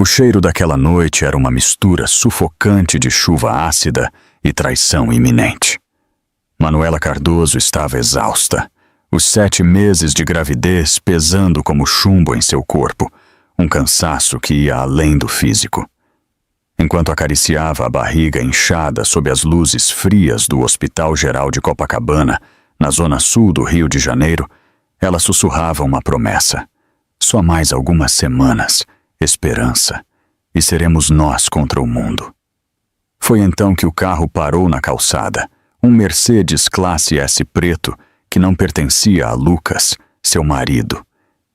O cheiro daquela noite era uma mistura sufocante de chuva ácida e traição iminente. Manuela Cardoso estava exausta, os 7 meses de gravidez pesando como chumbo em seu corpo, um cansaço que ia além do físico. Enquanto acariciava a barriga inchada sob as luzes frias do Hospital Geral de Copacabana, na zona sul do Rio de Janeiro, ela sussurrava uma promessa. Só mais algumas semanas, esperança, e seremos nós contra o mundo. Foi então que o carro parou na calçada, um Mercedes classe S preto que não pertencia a Lucas, seu marido.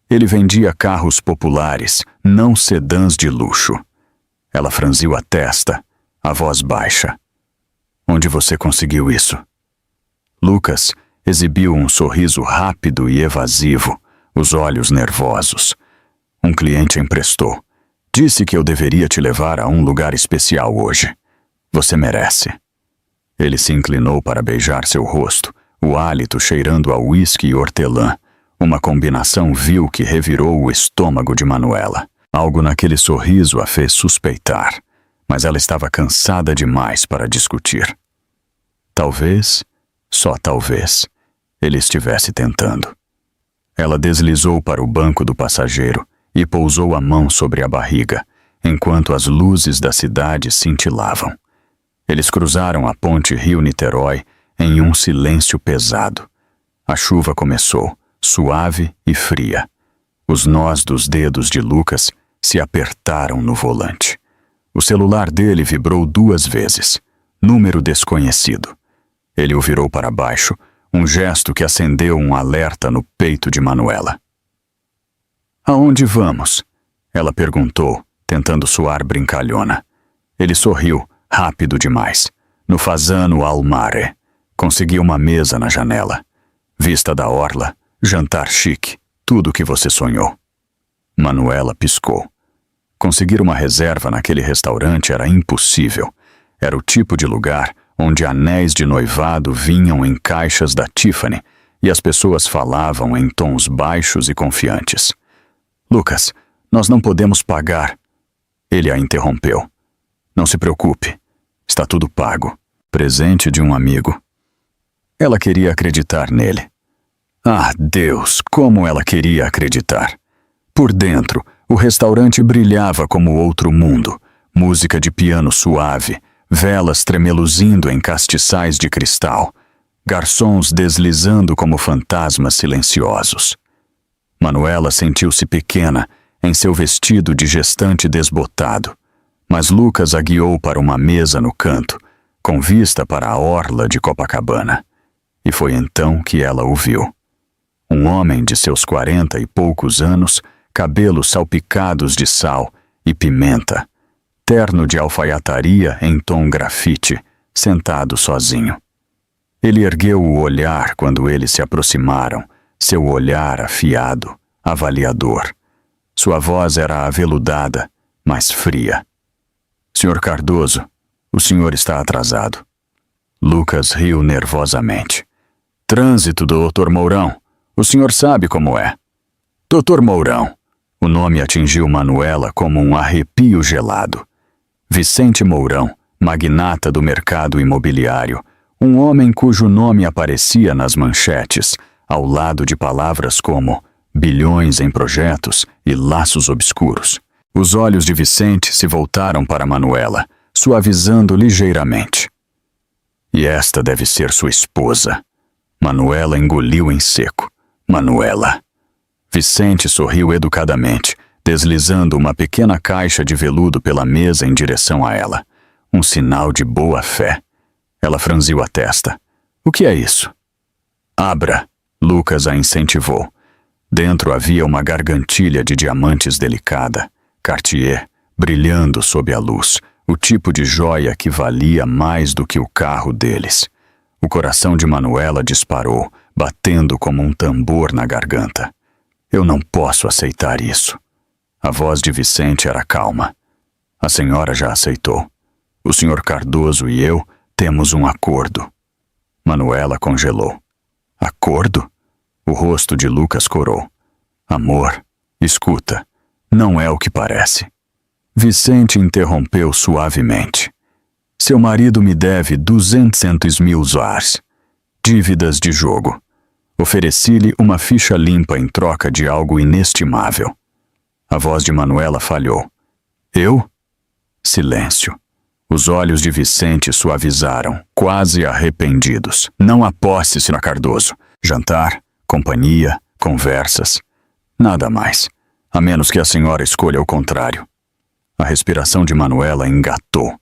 Ele vendia carros populares, não sedãs de luxo. Ela franziu a testa, a voz baixa. Onde você conseguiu isso? Lucas exibiu um sorriso rápido e evasivo, os olhos nervosos. Um cliente emprestou. Disse que eu deveria te levar a um lugar especial hoje. Você merece. Ele se inclinou para beijar seu rosto, o hálito cheirando a uísque e hortelã, uma combinação vil que revirou o estômago de Manuela. Algo naquele sorriso a fez suspeitar, mas ela estava cansada demais para discutir. Talvez, só talvez, ele estivesse tentando. Ela deslizou para o banco do passageiro e pousou a mão sobre a barriga, enquanto as luzes da cidade cintilavam. Eles cruzaram a ponte Rio-Niterói em um silêncio pesado. A chuva começou, suave e fria. Os nós dos dedos de Lucas se apertaram no volante. O celular dele vibrou 2 vezes. Número desconhecido. Ele o virou para baixo, um gesto que acendeu um alerta no peito de Manuela. Aonde vamos? Ela perguntou, tentando soar brincalhona. Ele sorriu, rápido demais. No Fasano al Mare. Conseguiu uma mesa na janela. Vista da orla, jantar chique, tudo o que você sonhou. Manuela piscou. Conseguir uma reserva naquele restaurante era impossível. Era o tipo de lugar onde anéis de noivado vinham em caixas da Tiffany e as pessoas falavam em tons baixos e confiantes. Lucas, nós não podemos pagar. Ele a interrompeu. Não se preocupe. Está tudo pago. Presente de um amigo. Ela queria acreditar nele. Ah, Deus, como ela queria acreditar. Por dentro, o restaurante brilhava como outro mundo. Música de piano suave, velas tremeluzindo em castiçais de cristal, garçons deslizando como fantasmas silenciosos. Manuela sentiu-se pequena em seu vestido de gestante desbotado, mas Lucas a guiou para uma mesa no canto, com vista para a orla de Copacabana. E foi então que ela o viu. Um homem de seus 40 e poucos anos, cabelos salpicados de sal e pimenta, terno de alfaiataria em tom grafite, sentado sozinho. Ele ergueu o olhar quando eles se aproximaram, seu olhar afiado, avaliador. Sua voz era aveludada, mas fria. Senhor Cardoso, o senhor está atrasado. Lucas riu nervosamente. Trânsito, Dr. Mourão. O senhor sabe como é. Dr. Mourão. O nome atingiu Manuela como um arrepio gelado. Vicente Mourão, magnata do mercado imobiliário, um homem cujo nome aparecia nas manchetes, ao lado de palavras como bilhões em projetos e laços obscuros. Os olhos de Vicente se voltaram para Manuela, suavizando ligeiramente. E esta deve ser sua esposa. Manuela engoliu em seco. Manuela. Vicente sorriu educadamente, deslizando uma pequena caixa de veludo pela mesa em direção a ela. Um sinal de boa fé. Ela franziu a testa. O que é isso? Abra. Lucas a incentivou. Dentro havia uma gargantilha de diamantes delicada, Cartier, brilhando sob a luz, o tipo de joia que valia mais do que o carro deles. O coração de Manuela disparou, batendo como um tambor na garganta. Eu não posso aceitar isso. A voz de Vicente era calma. A senhora já aceitou. O senhor Cardoso e eu temos um acordo. Manuela congelou. Acordo? O rosto de Lucas corou. Amor, escuta, não é o que parece. Vicente interrompeu suavemente. Seu marido me deve 200 mil zars. Dívidas de jogo. Ofereci-lhe uma ficha limpa em troca de algo inestimável. A voz de Manuela falhou. Eu? Silêncio. Os olhos de Vicente suavizaram, quase arrependidos. Não aposte, Sra. Cardoso. Jantar, companhia, conversas. Nada mais, a menos que a senhora escolha o contrário. A respiração de Manuela engatou.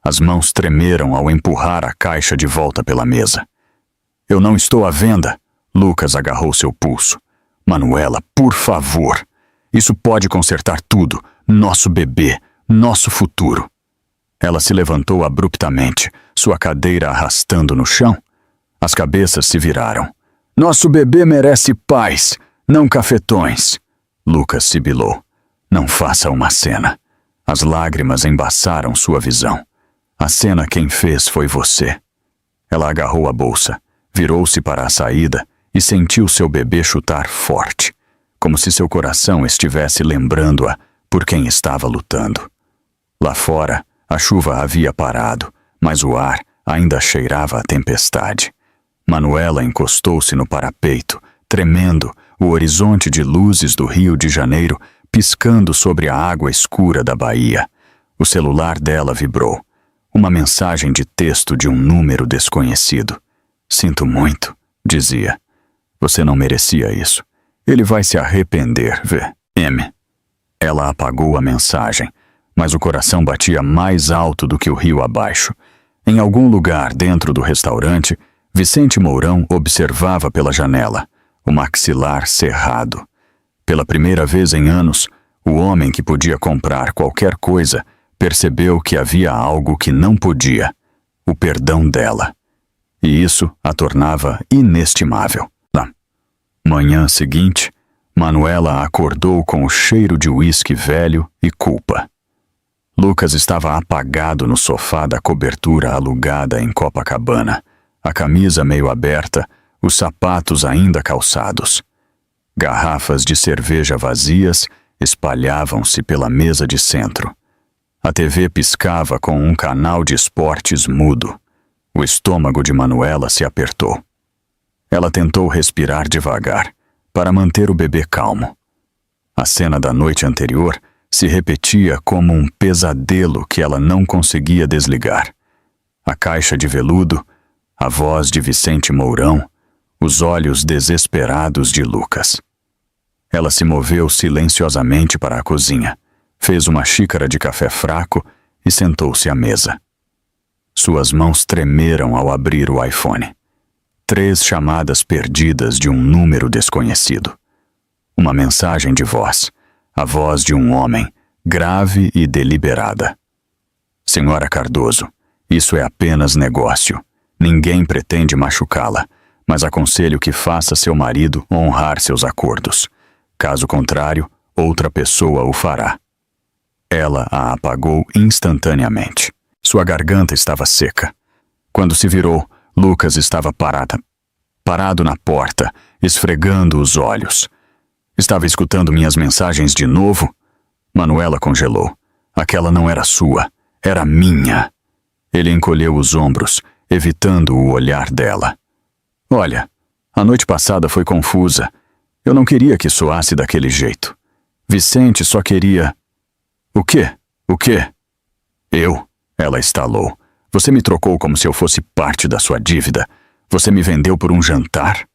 As mãos tremeram ao empurrar a caixa de volta pela mesa. Eu não estou à venda. Lucas agarrou seu pulso. Manuela, por favor. Isso pode consertar tudo. Nosso bebê, nosso futuro. Ela se levantou abruptamente, sua cadeira arrastando no chão. As cabeças se viraram. Nosso bebê merece paz, não cafetões. Lucas sibilou. Não faça uma cena. As lágrimas embaçaram sua visão. A cena quem fez foi você. Ela agarrou a bolsa, virou-se para a saída e sentiu seu bebê chutar forte, como se seu coração estivesse lembrando-a por quem estava lutando. Lá fora, a chuva havia parado, mas o ar ainda cheirava a tempestade. Manuela encostou-se no parapeito, tremendo, o horizonte de luzes do Rio de Janeiro piscando sobre a água escura da Bahia. O celular dela vibrou. Uma mensagem de texto de um número desconhecido. Sinto muito, dizia. Você não merecia isso. Ele vai se arrepender, V.M. Ela apagou a mensagem, mas o coração batia mais alto do que o rio abaixo. Em algum lugar dentro do restaurante, Vicente Mourão observava pela janela, o maxilar cerrado. Pela primeira vez em anos, o homem que podia comprar qualquer coisa percebeu que havia algo que não podia, o perdão dela. E isso a tornava inestimável. Na manhã seguinte, Manuela acordou com o cheiro de uísque velho e culpa. Lucas estava apagado no sofá da cobertura alugada em Copacabana, a camisa meio aberta, os sapatos ainda calçados. Garrafas de cerveja vazias espalhavam-se pela mesa de centro. A TV piscava com um canal de esportes mudo. O estômago de Manuela se apertou. Ela tentou respirar devagar, para manter o bebê calmo. A cena da noite anterior se repetia como um pesadelo que ela não conseguia desligar. A caixa de veludo, a voz de Vicente Mourão, os olhos desesperados de Lucas. Ela se moveu silenciosamente para a cozinha, fez uma xícara de café fraco e sentou-se à mesa. Suas mãos tremeram ao abrir o iPhone. 3 chamadas perdidas de um número desconhecido. Uma mensagem de voz, a voz de um homem, grave e deliberada. Senhora Cardoso, isso é apenas negócio. Ninguém pretende machucá-la, mas aconselho que faça seu marido honrar seus acordos. Caso contrário, outra pessoa o fará. Ela a apagou instantaneamente. Sua garganta estava seca. Quando se virou, Lucas estava parado na porta, esfregando os olhos. Estava escutando minhas mensagens de novo? Manuela congelou. Aquela não era sua, era minha. Ele encolheu os ombros, evitando o olhar dela. Olha, a noite passada foi confusa. Eu não queria que soasse daquele jeito. Vicente só queria... O quê? O quê? Eu? Ela estalou. Você me trocou como se eu fosse parte da sua dívida. Você me vendeu por um jantar?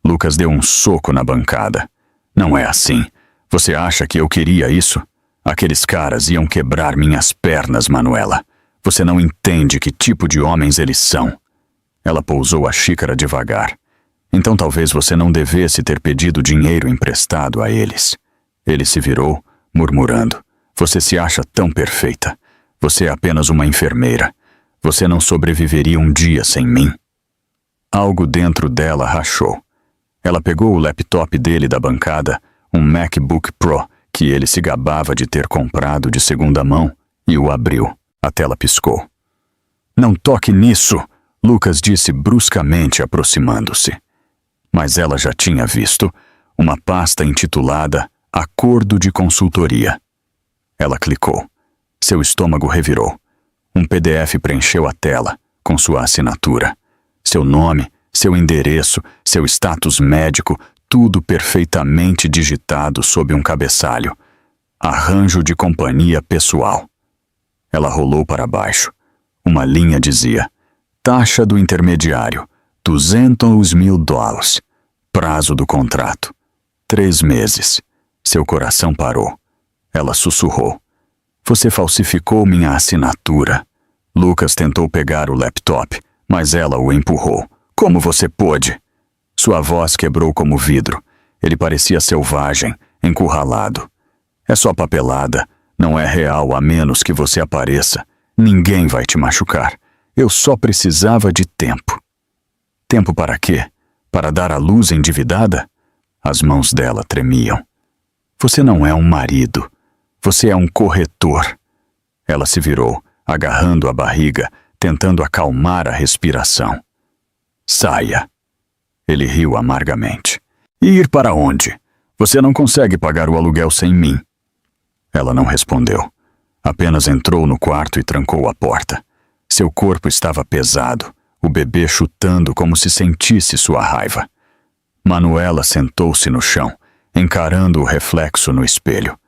Lucas deu um soco na bancada. Não é assim. Você acha que eu queria isso? Aqueles caras iam quebrar minhas pernas, Manuela. Você não entende que tipo de homens eles são. Ela pousou a xícara devagar. Então talvez você não devesse ter pedido dinheiro emprestado a eles. Ele se virou, murmurando. Você se acha tão perfeita. Você é apenas uma enfermeira. Você não sobreviveria um dia sem mim. Algo dentro dela rachou. Ela pegou o laptop dele da bancada, um MacBook Pro, que ele se gabava de ter comprado de segunda mão, e o abriu. A tela piscou. Não toque nisso, Lucas disse bruscamente, aproximando-se. Mas ela já tinha visto uma pasta intitulada Acordo de Consultoria. Ela clicou. Seu estômago revirou. Um PDF preencheu a tela, com sua assinatura. Seu nome, seu endereço, seu status médico, tudo perfeitamente digitado sob um cabeçalho. Arranjo de companhia pessoal. Ela rolou para baixo. Uma linha dizia: taxa do intermediário, $200.000. Prazo do contrato, 3 meses. Seu coração parou. Ela sussurrou: você falsificou minha assinatura. Lucas tentou pegar o laptop, mas ela o empurrou. Como você pôde? Sua voz quebrou como vidro. Ele parecia selvagem, encurralado. É só papelada. Não é real a menos que você apareça. Ninguém vai te machucar. Eu só precisava de tempo. Tempo para quê? Para dar à luz endividada? As mãos dela tremiam. Você não é um marido. Você é um corretor. Ela se virou, agarrando a barriga, tentando acalmar a respiração. Saia. Ele riu amargamente. E ir para onde? Você não consegue pagar o aluguel sem mim. Ela não respondeu. Apenas entrou no quarto e trancou a porta. Seu corpo estava pesado, o bebê chutando como se sentisse sua raiva. Manuela sentou-se no chão, encarando o reflexo no espelho.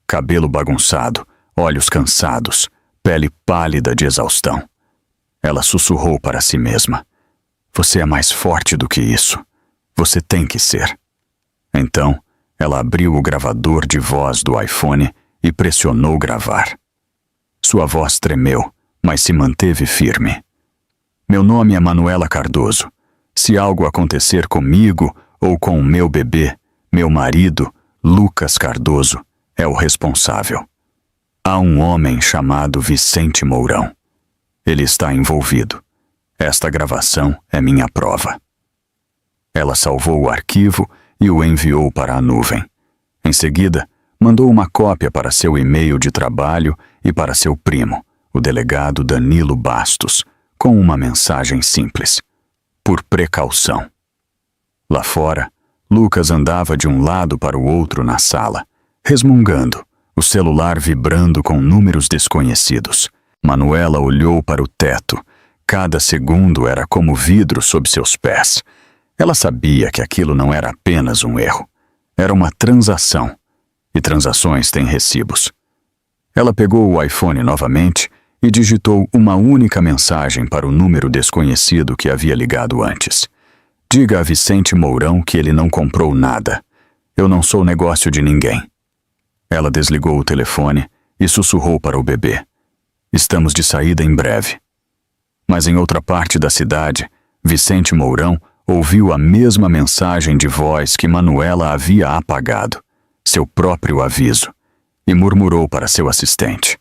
Cabelo bagunçado, olhos cansados, pele pálida de exaustão. Ela sussurrou para si mesma: você é mais forte do que isso. Você tem que ser. Então, ela abriu o gravador de voz do iPhone e pressionou gravar. Sua voz tremeu, mas se manteve firme. Meu nome é Manuela Cardoso. Se algo acontecer comigo ou com o meu bebê, meu marido, Lucas Cardoso, é o responsável. Há um homem chamado Vicente Mourão. Ele está envolvido. Esta gravação é minha prova. Ela salvou o arquivo e o enviou para a nuvem. Em seguida, mandou uma cópia para seu e-mail de trabalho e para seu primo, o delegado Danilo Bastos, com uma mensagem simples: por precaução. Lá fora, Lucas andava de um lado para o outro na sala, resmungando, o celular vibrando com números desconhecidos. Manuela olhou para o teto. Cada segundo era como vidro sob seus pés. Ela sabia que aquilo não era apenas um erro. Era uma transação. E transações têm recibos. Ela pegou o iPhone novamente e digitou uma única mensagem para o número desconhecido que havia ligado antes. Diga a Vicente Mourão que ele não comprou nada. Eu não sou negócio de ninguém. Ela desligou o telefone e sussurrou para o bebê: estamos de saída em breve. Mas em outra parte da cidade, Vicente Mourão ouviu a mesma mensagem de voz que Manuela havia apagado, seu próprio aviso, e murmurou para seu assistente: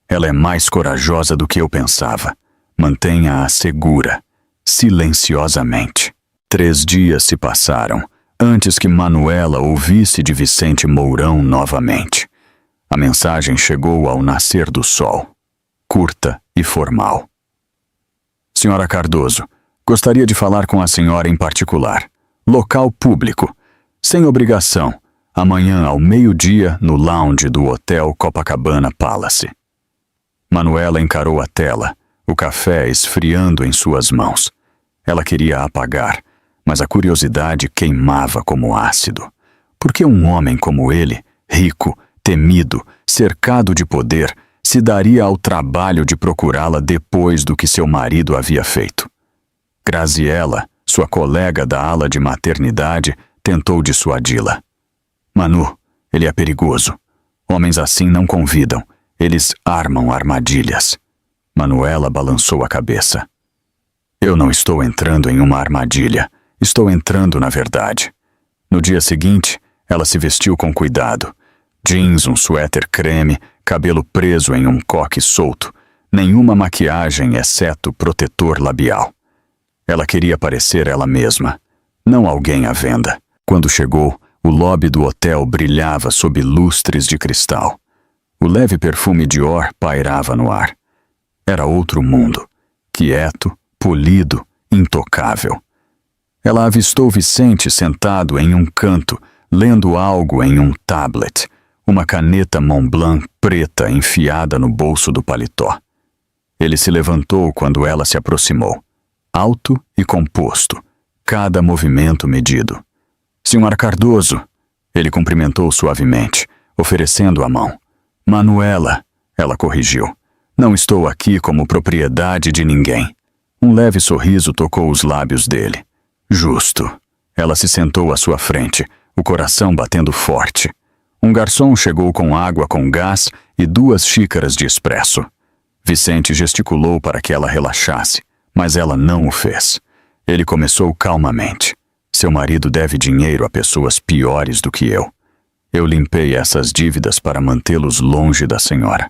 ela é mais corajosa do que eu pensava. Mantenha-a segura, silenciosamente. 3 dias se passaram antes que Manuela ouvisse de Vicente Mourão novamente. A mensagem chegou ao nascer do sol, curta e formal. Senhora Cardoso, gostaria de falar com a senhora em particular. Local público, sem obrigação, amanhã ao meio-dia no lounge do Hotel Copacabana Palace. Manuela encarou a tela, o café esfriando em suas mãos. Ela queria apagar, mas a curiosidade queimava como ácido. Por que um homem como ele, rico, temido, cercado de poder, se daria ao trabalho de procurá-la depois do que seu marido havia feito? Graziella, sua colega da ala de maternidade, tentou dissuadi-la. Manu, ele é perigoso. Homens assim não convidam. Eles armam armadilhas. Manuela balançou a cabeça. Eu não estou entrando em uma armadilha. Estou entrando na verdade. No dia seguinte, ela se vestiu com cuidado. Jeans, um suéter creme, cabelo preso em um coque solto. Nenhuma maquiagem exceto protetor labial. Ela queria parecer ela mesma, não alguém à venda. Quando chegou, o lobby do hotel brilhava sob lustres de cristal. O leve perfume Dior pairava no ar. Era outro mundo, quieto, polido, intocável. Ela avistou Vicente sentado em um canto, lendo algo em um tablet, uma caneta Montblanc preta enfiada no bolso do paletó. Ele se levantou quando ela se aproximou, alto e composto, cada movimento medido. Senhora Cardoso, ele cumprimentou suavemente, oferecendo a mão. Manuela, ela corrigiu. Não estou aqui como propriedade de ninguém. Um leve sorriso tocou os lábios dele. Justo. Ela se sentou à sua frente, o coração batendo forte. Um garçom chegou com água com gás e 2 xícaras de expresso. Vicente gesticulou para que ela relaxasse, mas ela não o fez. Ele começou calmamente. Seu marido deve dinheiro a pessoas piores do que eu. Eu limpei essas dívidas para mantê-los longe da senhora.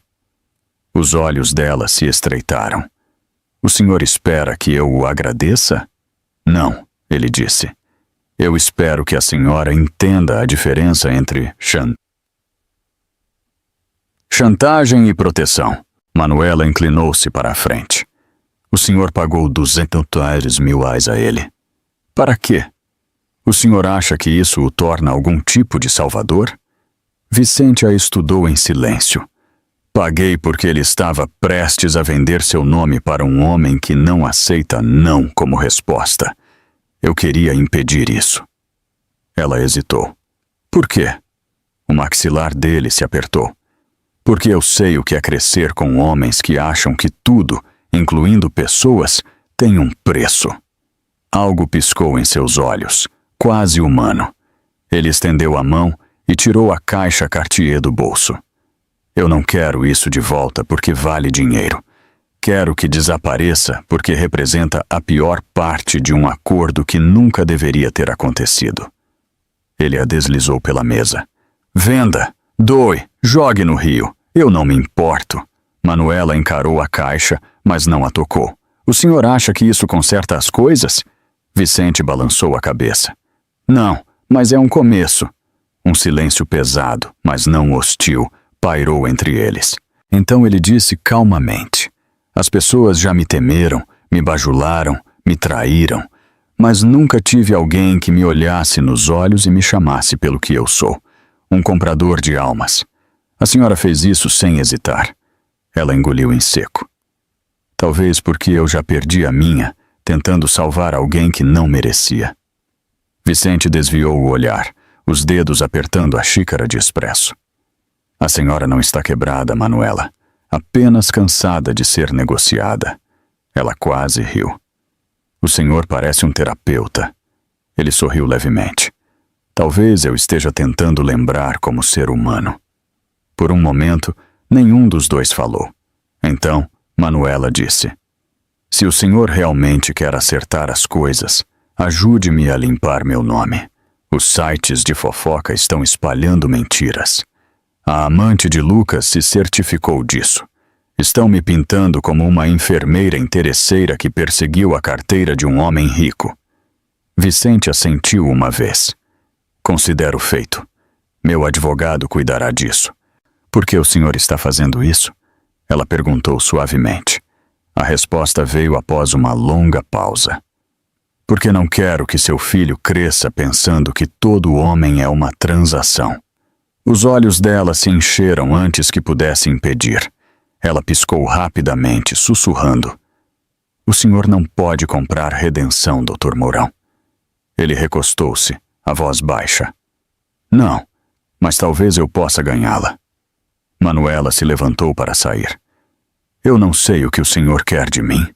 Os olhos dela se estreitaram. O senhor espera que eu o agradeça? Não, ele disse. Eu espero que a senhora entenda a diferença entre chantagem e proteção. Manuela inclinou-se para a frente. O senhor pagou 200 mil reais a ele. Para quê? O senhor acha que isso o torna algum tipo de salvador? Vicente a estudou em silêncio. Paguei porque ele estava prestes a vender seu nome para um homem que não aceita não como resposta. Eu queria impedir isso. Ela hesitou. Por quê? O maxilar dele se apertou. Porque eu sei o que é crescer com homens que acham que tudo, incluindo pessoas, tem um preço. Algo piscou em seus olhos, quase humano. Ele estendeu a mão e tirou a caixa Cartier do bolso. Eu não quero isso de volta porque vale dinheiro. Quero que desapareça porque representa a pior parte de um acordo que nunca deveria ter acontecido. Ele a deslizou pela mesa. Venda! Doe! Jogue no rio! Eu não me importo. Manuela encarou a caixa, mas não a tocou. O senhor acha que isso conserta as coisas? Vicente balançou a cabeça. Não, mas é um começo. Um silêncio pesado, mas não hostil, pairou entre eles. Então ele disse calmamente. As pessoas já me temeram, me bajularam, me traíram, mas nunca tive alguém que me olhasse nos olhos e me chamasse pelo que eu sou. Um comprador de almas. A senhora fez isso sem hesitar. Ela engoliu em seco. Talvez porque eu já perdi a minha, tentando salvar alguém que não merecia. Vicente desviou o olhar, os dedos apertando a xícara de expresso. A senhora não está quebrada, Manuela, apenas cansada de ser negociada. Ela quase riu. O senhor parece um terapeuta. Ele sorriu levemente. Talvez eu esteja tentando lembrar como ser humano. Por um momento, nenhum dos dois falou. Então, Manuela disse: Se o senhor realmente quer acertar as coisas, ajude-me a limpar meu nome. Os sites de fofoca estão espalhando mentiras. A amante de Lucas se certificou disso. Estão me pintando como uma enfermeira interesseira que perseguiu a carteira de um homem rico. Vicente assentiu uma vez. Considero feito. Meu advogado cuidará disso. Por que o senhor está fazendo isso? Ela perguntou suavemente. A resposta veio após uma longa pausa. Porque não quero que seu filho cresça pensando que todo homem é uma transação. Os olhos dela se encheram antes que pudesse impedir. Ela piscou rapidamente, sussurrando. O senhor não pode comprar redenção, Dr. Mourão. Ele recostou-se, a voz baixa. Não, mas talvez eu possa ganhá-la. Manuela se levantou para sair. Eu não sei o que o senhor quer de mim.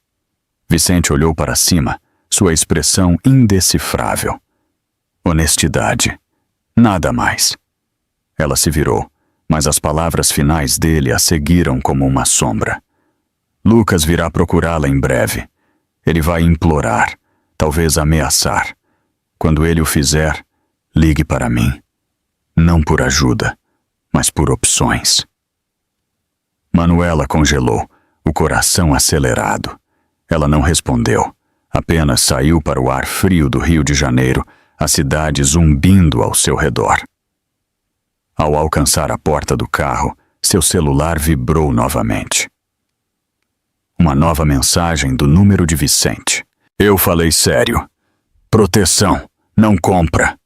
Vicente olhou para cima, sua expressão indecifrável. Honestidade. Nada mais. Ela se virou, mas as palavras finais dele a seguiram como uma sombra. Lucas virá procurá-la em breve. Ele vai implorar, talvez ameaçar. Quando ele o fizer, ligue para mim. Não por ajuda, mas por opções. Manuela congelou, o coração acelerado. Ela não respondeu, apenas saiu para o ar frio do Rio de Janeiro, a cidade zumbindo ao seu redor. Ao alcançar a porta do carro, seu celular vibrou novamente. Uma nova mensagem do número de Vicente. Eu falei sério. Proteção, não compra.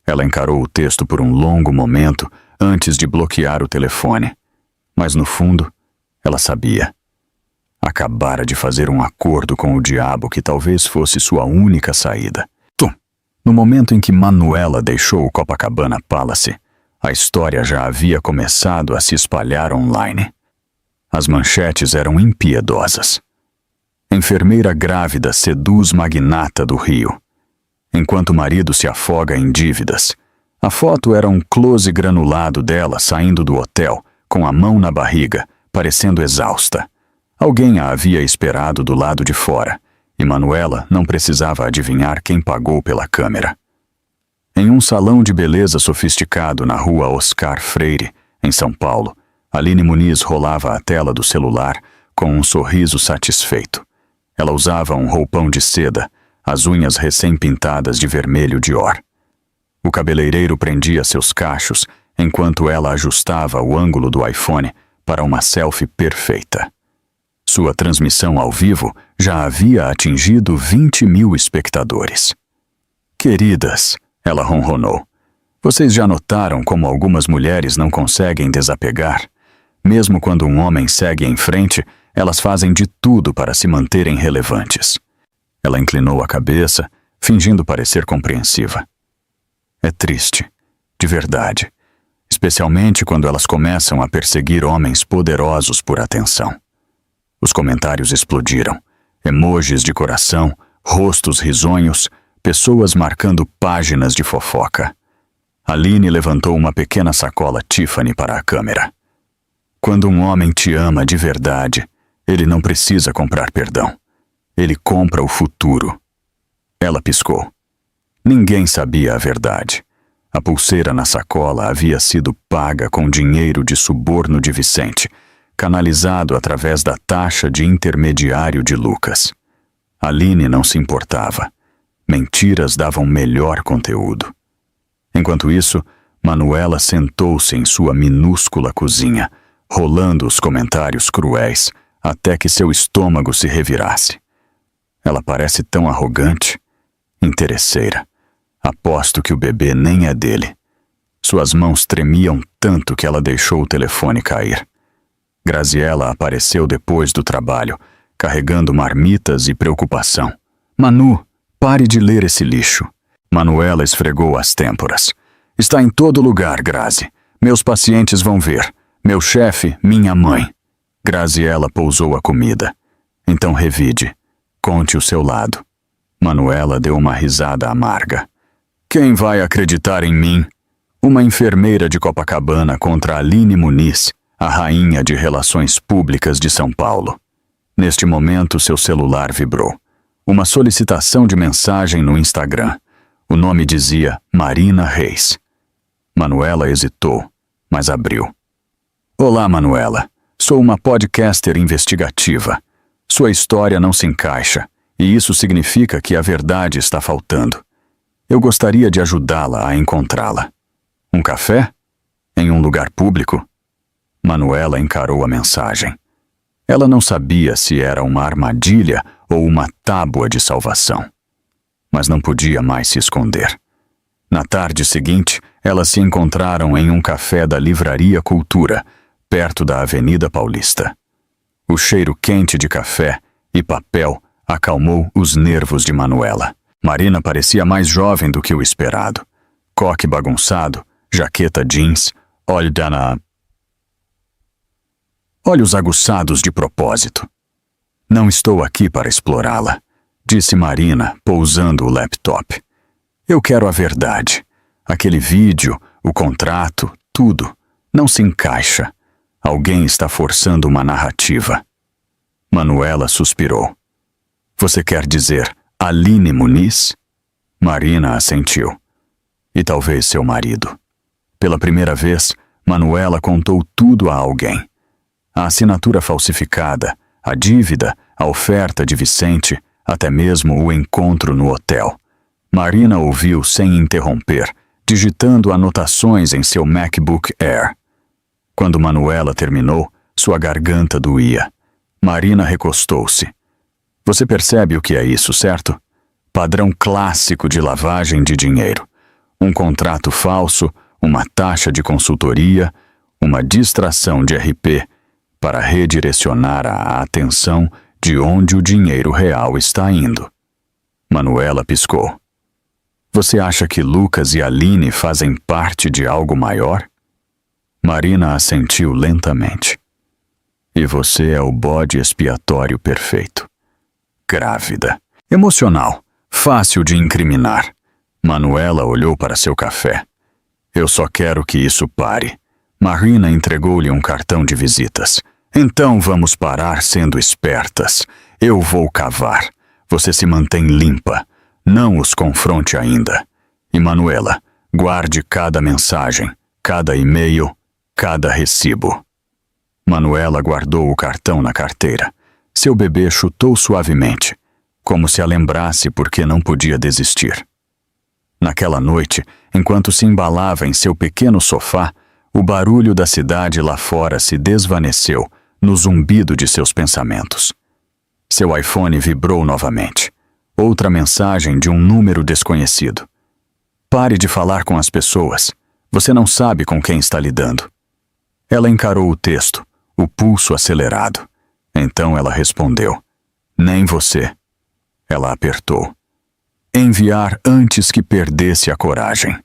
Ela encarou o texto por um longo momento, antes de bloquear o telefone. Mas no fundo, ela sabia. Acabara de fazer um acordo com o diabo que talvez fosse sua única saída. No momento em que Manuela deixou o Copacabana Palace, a história já havia começado a se espalhar online. As manchetes eram impiedosas. Enfermeira grávida seduz magnata do Rio. Enquanto o marido se afoga em dívidas. A foto era um close granulado dela saindo do hotel, com a mão na barriga, parecendo exausta. Alguém a havia esperado do lado de fora, e Manuela não precisava adivinhar quem pagou pela câmera. Em um salão de beleza sofisticado na rua Oscar Freire, em São Paulo, Aline Muniz rolava a tela do celular com um sorriso satisfeito. Ela usava um roupão de seda, as unhas recém-pintadas de vermelho Dior. O cabeleireiro prendia seus cachos enquanto ela ajustava o ângulo do iPhone para uma selfie perfeita. Sua transmissão ao vivo já havia atingido 20.000 espectadores. Queridas, ela ronronou, vocês já notaram como algumas mulheres não conseguem desapegar? Mesmo quando um homem segue em frente, elas fazem de tudo para se manterem relevantes. Ela inclinou a cabeça, fingindo parecer compreensiva. É triste, de verdade, especialmente quando elas começam a perseguir homens poderosos por atenção. Os comentários explodiram. Emojis de coração, rostos risonhos, pessoas marcando páginas de fofoca. Aline levantou uma pequena sacola Tiffany para a câmera. Quando um homem te ama de verdade, ele não precisa comprar perdão. Ele compra o futuro. Ela piscou. Ninguém sabia a verdade. A pulseira na sacola havia sido paga com dinheiro de suborno de Vicente, canalizado através da taxa de intermediário de Lucas. Aline não se importava. Mentiras davam melhor conteúdo. Enquanto isso, Manuela sentou-se em sua minúscula cozinha, rolando os comentários cruéis até que seu estômago se revirasse. Ela parece tão arrogante, interesseira. Aposto que o bebê nem é dele. Suas mãos tremiam tanto que ela deixou o telefone cair. Graziella apareceu depois do trabalho, carregando marmitas e preocupação. Manu, pare de ler esse lixo. Manuela esfregou as têmporas. Está em todo lugar, Grazi. Meus pacientes vão ver. Meu chefe, minha mãe. Graziella pousou a comida. Então revide. Conte o seu lado. Manuela deu uma risada amarga. Quem vai acreditar em mim? Uma enfermeira de Copacabana contra Aline Muniz, a rainha de relações públicas de São Paulo. Neste momento, seu celular vibrou. Uma solicitação de mensagem no Instagram. O nome dizia Marina Reis. Manuela hesitou, mas abriu. Olá, Manuela. Sou uma podcaster investigativa. Sua história não se encaixa, e isso significa que a verdade está faltando. Eu gostaria de ajudá-la a encontrá-la. Um café? Em um lugar público? Manuela encarou a mensagem. Ela não sabia se era uma armadilha ou uma tábua de salvação. Mas não podia mais se esconder. Na tarde seguinte, elas se encontraram em um café da Livraria Cultura, perto da Avenida Paulista. O cheiro quente de café e papel acalmou os nervos de Manuela. Marina parecia mais jovem do que o esperado. Coque bagunçado, jaqueta jeans, olhos aguçados de propósito. Não estou aqui para explorá-la, disse Marina, pousando o laptop. Eu quero a verdade. Aquele vídeo, o contrato, tudo, não se encaixa. Alguém está forçando uma narrativa. Manuela suspirou. Você quer dizer Aline Muniz? Marina assentiu. E talvez seu marido. Pela primeira vez, Manuela contou tudo a alguém. A assinatura falsificada, a dívida, a oferta de Vicente, até mesmo o encontro no hotel. Marina ouviu sem interromper, digitando anotações em seu MacBook Air. Quando Manuela terminou, sua garganta doía. Marina recostou-se. Você percebe o que é isso, certo? Padrão clássico de lavagem de dinheiro. Um contrato falso, uma taxa de consultoria, uma distração de RP para redirecionar a atenção de onde o dinheiro real está indo. Manuela piscou. Você acha que Lucas e Aline fazem parte de algo maior? Marina assentiu lentamente. E você é o bode expiatório perfeito. Grávida. Emocional. Fácil de incriminar. Manuela olhou para seu café. Eu só quero que isso pare. Marina entregou-lhe um cartão de visitas. Então vamos parar sendo espertas. Eu vou cavar. Você se mantém limpa. Não os confronte ainda. E Manuela, guarde cada mensagem, cada e-mail, cada recibo. Manuela guardou o cartão na carteira. Seu bebê chutou suavemente, como se a lembrasse porque não podia desistir. Naquela noite, enquanto se embalava em seu pequeno sofá, o barulho da cidade lá fora se desvaneceu no zumbido de seus pensamentos. Seu iPhone vibrou novamente. Outra mensagem de um número desconhecido. Pare de falar com as pessoas. Você não sabe com quem está lidando. Ela encarou o texto, o pulso acelerado. Então ela respondeu. Nem você. Ela apertou. Enviar antes que perdesse a coragem.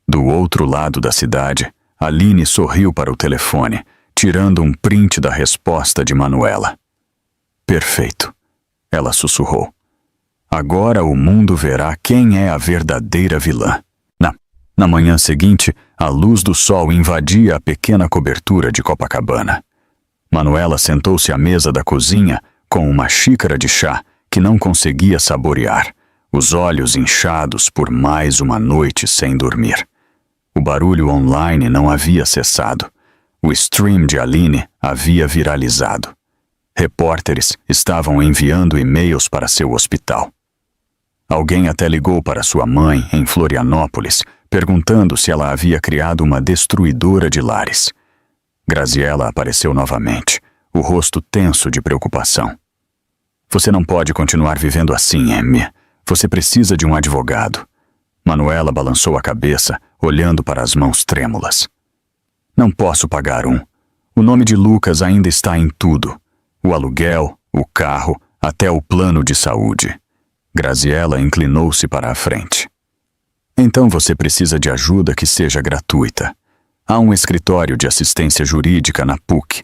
Do outro lado da cidade, Aline sorriu para o telefone, tirando um print da resposta de Manuela. Perfeito. Ela sussurrou. Agora o mundo verá quem é a verdadeira vilã. Na manhã seguinte, a luz do sol invadia a pequena cobertura de Copacabana. Manuela sentou-se à mesa da cozinha com uma xícara de chá que não conseguia saborear, os olhos inchados por mais uma noite sem dormir. O barulho online não havia cessado. O stream de Aline havia viralizado. Repórteres estavam enviando e-mails para seu hospital. Alguém até ligou para sua mãe, em Florianópolis, perguntando se ela havia criado uma destruidora de lares. Graziela apareceu novamente, o rosto tenso de preocupação. Você não pode continuar vivendo assim, Emmy. Você precisa de um advogado. Manuela balançou a cabeça, olhando para as mãos trêmulas. Não posso pagar um. O nome de Lucas ainda está em tudo. O aluguel, o carro, até o plano de saúde. Graziela inclinou-se para a frente. Então você precisa de ajuda que seja gratuita. Há um escritório de assistência jurídica na PUC.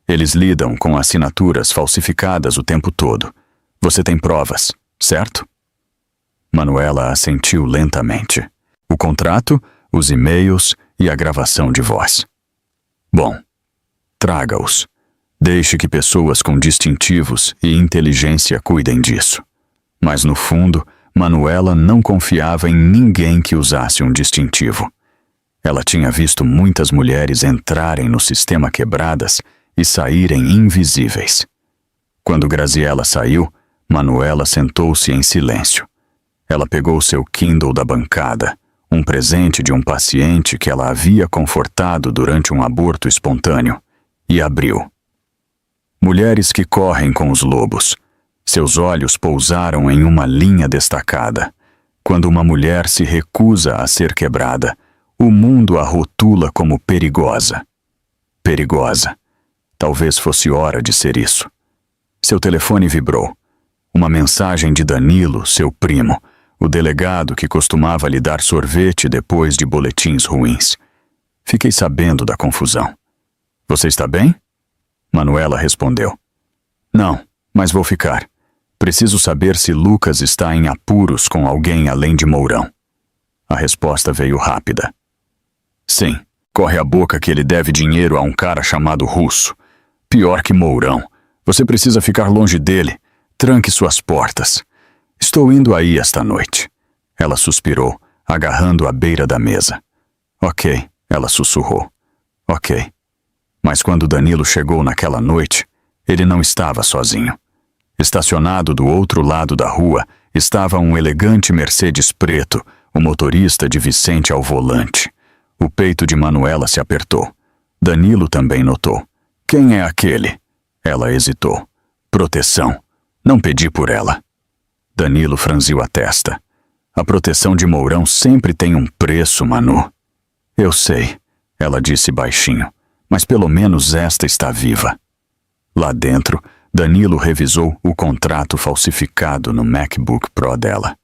Eles lidam com assinaturas falsificadas o tempo todo. Você tem provas, certo? Manuela assentiu lentamente. O contrato, os e-mails e a gravação de voz. Bom, traga-os. Deixe que pessoas com distintivos e inteligência cuidem disso. Mas no fundo, Manuela não confiava em ninguém que usasse um distintivo. Ela tinha visto muitas mulheres entrarem no sistema quebradas e saírem invisíveis. Quando Graziela saiu, Manuela sentou-se em silêncio. Ela pegou seu Kindle da bancada, um presente de um paciente que ela havia confortado durante um aborto espontâneo, e abriu. Mulheres que correm com os lobos. Seus olhos pousaram em uma linha destacada. Quando uma mulher se recusa a ser quebrada, o mundo a rotula como perigosa. Perigosa. Talvez fosse hora de ser isso. Seu telefone vibrou. Uma mensagem de Danilo, seu primo, o delegado que costumava lhe dar sorvete depois de boletins ruins. Fiquei sabendo da confusão. Você está bem? Manuela respondeu. Não, mas vou ficar. Preciso saber se Lucas está em apuros com alguém além de Mourão. A resposta veio rápida. Sim, corre a boca que ele deve dinheiro a um cara chamado Russo. Pior que Mourão. Você precisa ficar longe dele. Tranque suas portas. Estou indo aí esta noite. Ela suspirou, agarrando a beira da mesa. Ok, ela sussurrou. Ok. Mas quando Danilo chegou naquela noite, ele não estava sozinho. Estacionado do outro lado da rua, estava um elegante Mercedes preto, o motorista de Vicente ao volante. O peito de Manuela se apertou. Danilo também notou. Quem é aquele? Ela hesitou. Proteção. Não pedi por ela. Danilo franziu a testa. A proteção de Mourão sempre tem um preço, Manu. Eu sei, ela disse baixinho, mas pelo menos esta está viva. Lá dentro, Danilo revisou o contrato falsificado no MacBook Pro dela.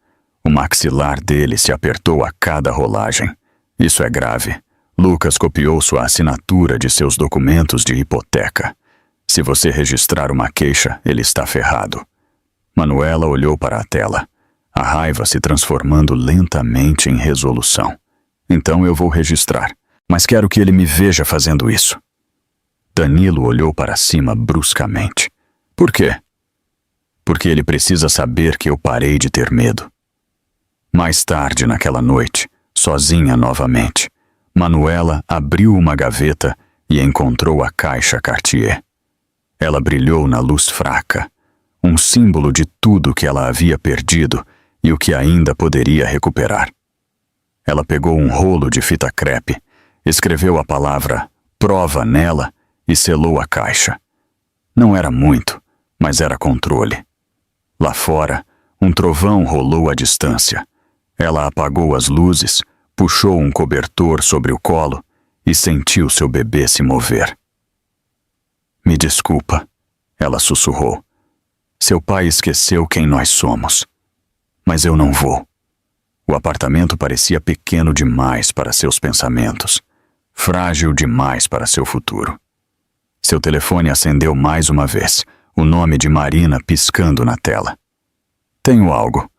O maxilar dele se apertou a cada rolagem. Isso é grave. Lucas copiou sua assinatura de seus documentos de hipoteca. Se você registrar uma queixa, ele está ferrado. Manuela olhou para a tela, a raiva se transformando lentamente em resolução. Então eu vou registrar, mas quero que ele me veja fazendo isso. Danilo olhou para cima bruscamente. Por quê? Porque ele precisa saber que eu parei de ter medo. Mais tarde naquela noite, sozinha novamente, Manuela abriu uma gaveta e encontrou a caixa Cartier. Ela brilhou na luz fraca, um símbolo de tudo que ela havia perdido e o que ainda poderia recuperar. Ela pegou um rolo de fita crepe, escreveu a palavra prova nela e selou a caixa. Não era muito, mas era controle. Lá fora, um trovão rolou à distância. Ela apagou as luzes, puxou um cobertor sobre o colo e sentiu seu bebê se mover. Me desculpa, ela sussurrou. Seu pai esqueceu quem nós somos. Mas eu não vou. O apartamento parecia pequeno demais para seus pensamentos, frágil demais para seu futuro. Seu telefone acendeu mais uma vez, o nome de Marina piscando na tela. Tenho algo.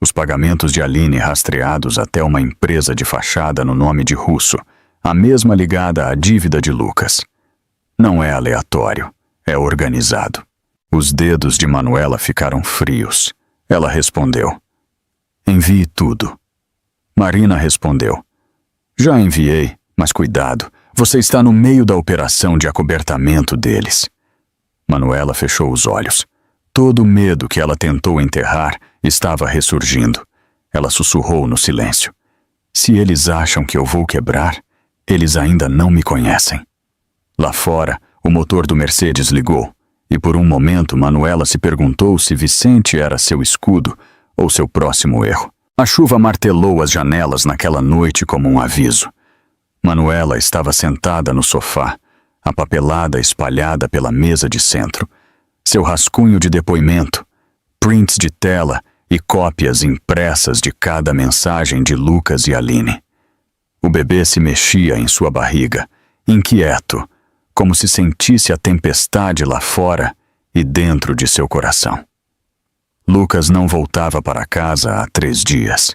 Os pagamentos de Aline rastreados até uma empresa de fachada no nome de Russo, a mesma ligada à dívida de Lucas. Não é aleatório, é organizado. Os dedos de Manuela ficaram frios. Ela respondeu. Envie tudo. Marina respondeu. Já enviei, mas cuidado, você está no meio da operação de acobertamento deles. Manuela fechou os olhos. Todo o medo que ela tentou enterrar estava ressurgindo. Ela sussurrou no silêncio. Se eles acham que eu vou quebrar, eles ainda não me conhecem. Lá fora, o motor do Mercedes ligou, e por um momento Manuela se perguntou se Vicente era seu escudo ou seu próximo erro. A chuva martelou as janelas naquela noite como um aviso. Manuela estava sentada no sofá, a papelada espalhada pela mesa de centro, seu rascunho de depoimento, prints de tela e cópias impressas de cada mensagem de Lucas e Aline. O bebê se mexia em sua barriga, inquieto, como se sentisse a tempestade lá fora e dentro de seu coração. Lucas não voltava para casa há 3 dias.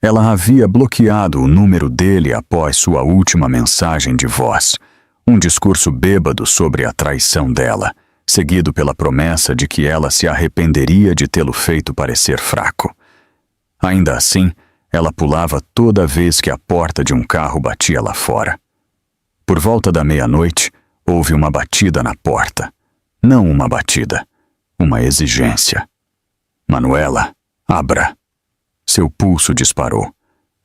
Ela havia bloqueado o número dele após sua última mensagem de voz, um discurso bêbado sobre a traição dela, seguido pela promessa de que ela se arrependeria de tê-lo feito parecer fraco. Ainda assim, ela pulava toda vez que a porta de um carro batia lá fora. Por volta da meia-noite, houve uma batida na porta. Não uma batida, uma exigência. Manuela, abra. Seu pulso disparou.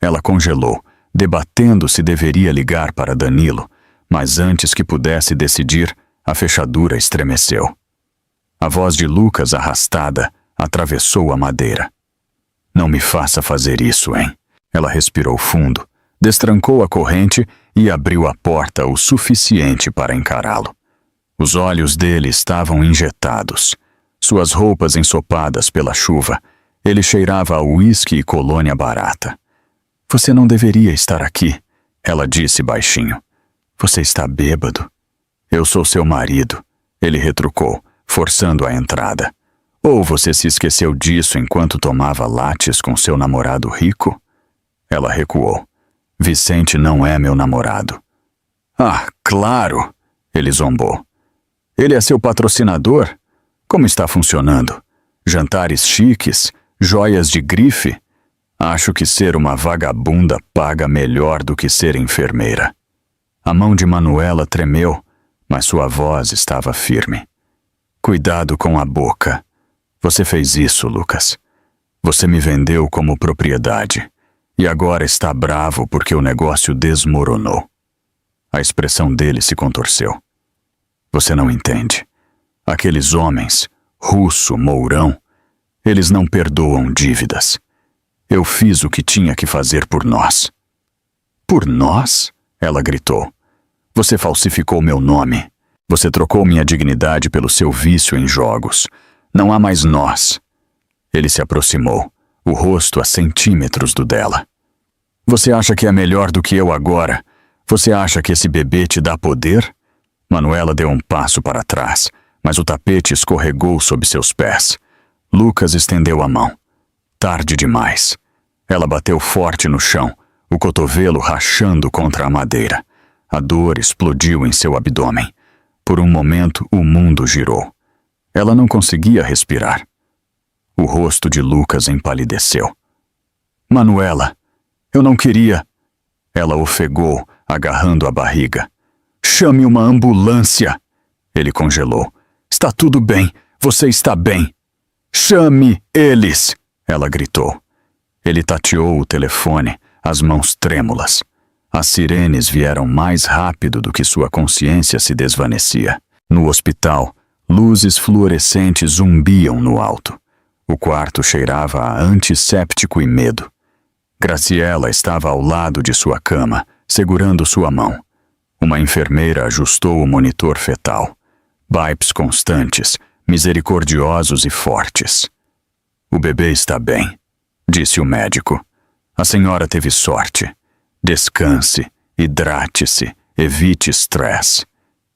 Ela congelou, debatendo se deveria ligar para Danilo, mas antes que pudesse decidir, a fechadura estremeceu. A voz de Lucas, arrastada, atravessou a madeira. Não me faça fazer isso, hein? Ela respirou fundo, destrancou a corrente e abriu a porta o suficiente para encará-lo. Os olhos dele estavam injetados, suas roupas ensopadas pela chuva. Ele cheirava a uísque e colônia barata. Você não deveria estar aqui, ela disse baixinho. Você está bêbado. Eu sou seu marido, ele retrucou, forçando a entrada. Ou você se esqueceu disso enquanto tomava lattes com seu namorado rico? Ela recuou. Vicente não é meu namorado. Ah, claro, ele zombou. Ele é seu patrocinador? Como está funcionando? Jantares chiques? Joias de grife? Acho que ser uma vagabunda paga melhor do que ser enfermeira. A mão de Manuela tremeu, mas sua voz estava firme. Cuidado com a boca. Você fez isso, Lucas. Você me vendeu como propriedade, e agora está bravo porque o negócio desmoronou. A expressão dele se contorceu. Você não entende. Aqueles homens, Russo, Mourão, eles não perdoam dívidas. Eu fiz o que tinha que fazer por nós. Por nós? Ela gritou. Você falsificou meu nome. Você trocou minha dignidade pelo seu vício em jogos. Não há mais nós. Ele se aproximou, o rosto a centímetros do dela. Você acha que é melhor do que eu agora? Você acha que esse bebê te dá poder? Manuela deu um passo para trás, mas o tapete escorregou sob seus pés. Lucas estendeu a mão. Tarde demais. Ela bateu forte no chão, o cotovelo rachando contra a madeira. A dor explodiu em seu abdômen. Por um momento, o mundo girou. Ela não conseguia respirar. O rosto de Lucas empalideceu. Manuela, eu não queria. Ela ofegou, agarrando a barriga. Chame uma ambulância. Ele congelou. Está tudo bem, você está bem. Chame eles, ela gritou. Ele tateou o telefone, as mãos trêmulas. As sirenes vieram mais rápido do que sua consciência se desvanecia. No hospital, luzes fluorescentes zumbiam no alto. O quarto cheirava a antisséptico e medo. Graciela estava ao lado de sua cama, segurando sua mão. Uma enfermeira ajustou o monitor fetal. Bipes constantes, misericordiosos e fortes. O bebê está bem, disse o médico. A senhora teve sorte. Descanse, hidrate-se, evite estresse.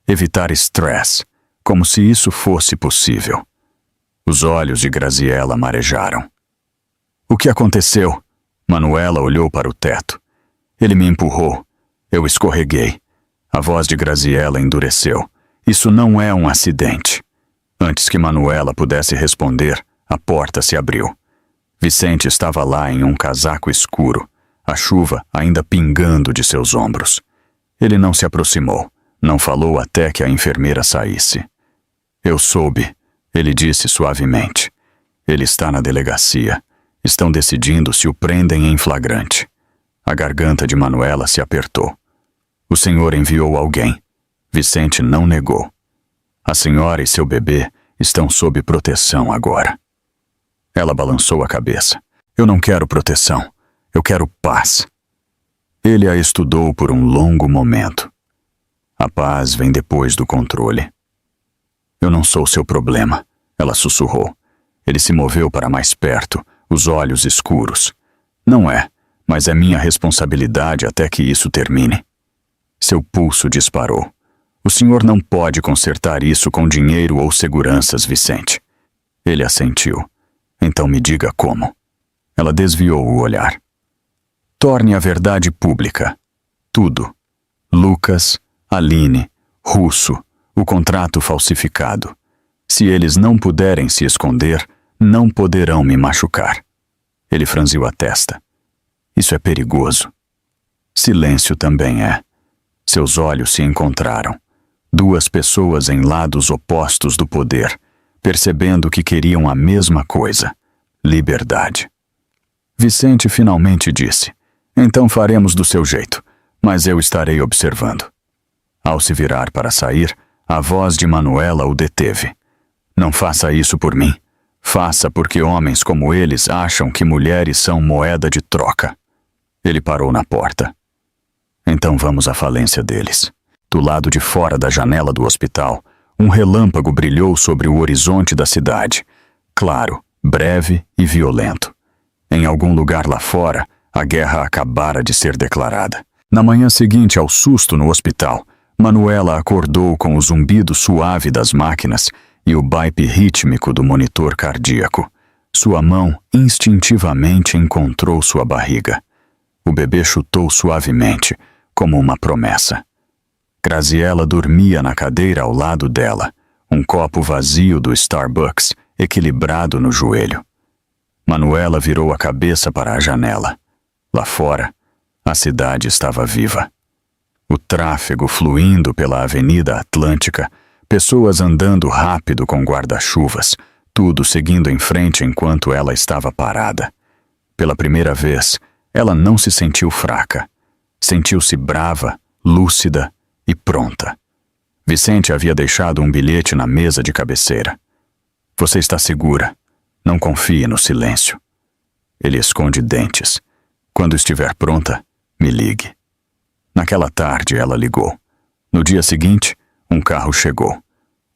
Evitar estresse, como se isso fosse possível. Os olhos de Graziela marejaram. O que aconteceu? Manuela olhou para o teto. Ele me empurrou. Eu escorreguei. A voz de Graziela endureceu. Isso não é um acidente. Antes que Manuela pudesse responder, a porta se abriu. Vicente estava lá em um casaco escuro, a chuva ainda pingando de seus ombros. Ele não se aproximou, não falou até que a enfermeira saísse. Eu soube, ele disse suavemente. Ele está na delegacia. Estão decidindo se o prendem em flagrante. A garganta de Manuela se apertou. O senhor enviou alguém. Vicente não negou. A senhora e seu bebê estão sob proteção agora. Ela balançou a cabeça. Eu não quero proteção. Eu quero paz. Ele a estudou por um longo momento. A paz vem depois do controle. Eu não sou seu problema, ela sussurrou. Ele se moveu para mais perto, os olhos escuros. Não é, mas é minha responsabilidade até que isso termine. Seu pulso disparou. O senhor não pode consertar isso com dinheiro ou seguranças, Vicente. Ele assentiu. Então me diga como. Ela desviou o olhar. Torne a verdade pública. Tudo. Lucas, Aline, Russo, o contrato falsificado. Se eles não puderem se esconder, não poderão me machucar. Ele franziu a testa. Isso é perigoso. Silêncio também é. Seus olhos se encontraram. Duas pessoas em lados opostos do poder, percebendo que queriam a mesma coisa: liberdade. Vicente finalmente disse: então faremos do seu jeito, mas eu estarei observando. Ao se virar para sair, a voz de Manuela o deteve. Não faça isso por mim. Faça porque homens como eles acham que mulheres são moeda de troca. Ele parou na porta. Então vamos à falência deles. Do lado de fora da janela do hospital, um relâmpago brilhou sobre o horizonte da cidade. Claro, breve e violento. Em algum lugar lá fora, a guerra acabara de ser declarada. Na manhã seguinte ao susto no hospital, Manuela acordou com o zumbido suave das máquinas e o bipe rítmico do monitor cardíaco. Sua mão instintivamente encontrou sua barriga. O bebê chutou suavemente, como uma promessa. Graziela dormia na cadeira ao lado dela, um copo vazio do Starbucks equilibrado no joelho. Manuela virou a cabeça para a janela. Lá fora, a cidade estava viva. O tráfego fluindo pela Avenida Atlântica, pessoas andando rápido com guarda-chuvas, tudo seguindo em frente enquanto ela estava parada. Pela primeira vez, ela não se sentiu fraca. Sentiu-se brava, lúcida e pronta. Vicente havia deixado um bilhete na mesa de cabeceira. Você está segura. Não confie no silêncio. Ele esconde dentes. Quando estiver pronta, me ligue. Naquela tarde, ela ligou. No dia seguinte, um carro chegou.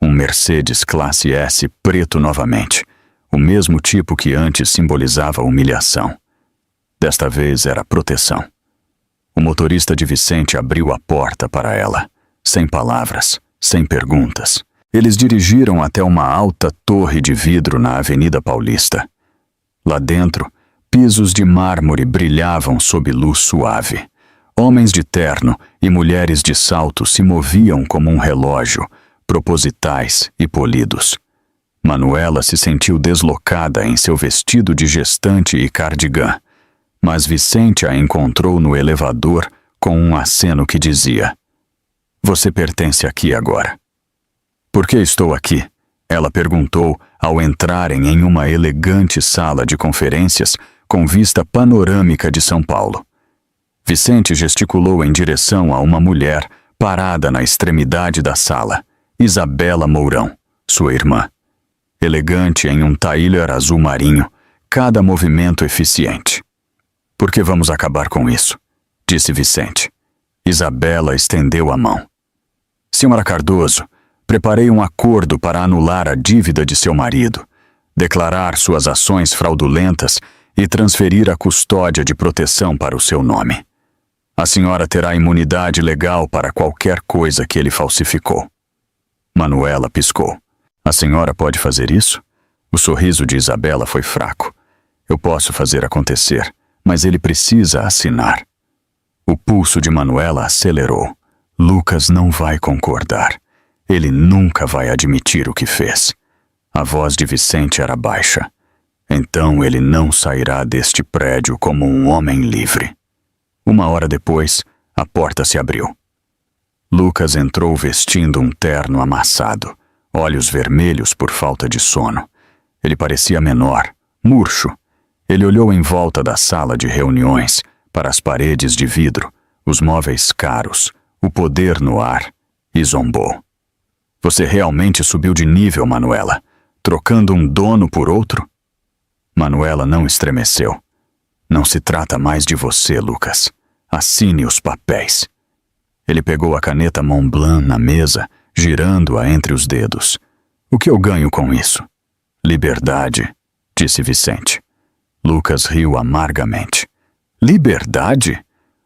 Um Mercedes Classe S preto novamente, o mesmo tipo que antes simbolizava humilhação. Desta vez era proteção. O motorista de Vicente abriu a porta para ela, sem palavras, sem perguntas. Eles dirigiram até uma alta torre de vidro na Avenida Paulista. Lá dentro, pisos de mármore brilhavam sob luz suave. Homens de terno e mulheres de salto se moviam como um relógio, propositais e polidos. Manuela se sentiu deslocada em seu vestido de gestante e cardigã, mas Vicente a encontrou no elevador com um aceno que dizia: "Você pertence aqui agora." "Por que estou aqui?" ela perguntou ao entrarem em uma elegante sala de conferências com vista panorâmica de São Paulo. Vicente gesticulou em direção a uma mulher parada na extremidade da sala, Isabela Mourão, sua irmã. Elegante em um tailler azul marinho, cada movimento eficiente. "Por que vamos acabar com isso?" disse Vicente. Isabela estendeu a mão. "Senhora Cardoso, preparei um acordo para anular a dívida de seu marido, declarar suas ações fraudulentas e transferir a custódia de proteção para o seu nome. A senhora terá imunidade legal para qualquer coisa que ele falsificou." Manuela piscou. "A senhora pode fazer isso?" O sorriso de Isabela foi fraco. "Eu posso fazer acontecer, mas ele precisa assinar." O pulso de Manuela acelerou. Lucas não vai concordar. Ele nunca vai admitir o que fez. A voz de Vicente era baixa. Então ele não sairá deste prédio como um homem livre. 1 hora depois, a porta se abriu. Lucas entrou vestindo um terno amassado, olhos vermelhos por falta de sono. Ele parecia menor, murcho. Ele olhou em volta da sala de reuniões, para as paredes de vidro, os móveis caros, o poder no ar, e zombou. "Você realmente subiu de nível, Manuela, trocando um dono por outro?" Manuela não estremeceu. "Não se trata mais de você, Lucas. Assine os papéis." Ele pegou a caneta Montblanc na mesa, girando-a entre os dedos. "O que eu ganho com isso?" "Liberdade", disse Vicente. Lucas riu amargamente. "Liberdade?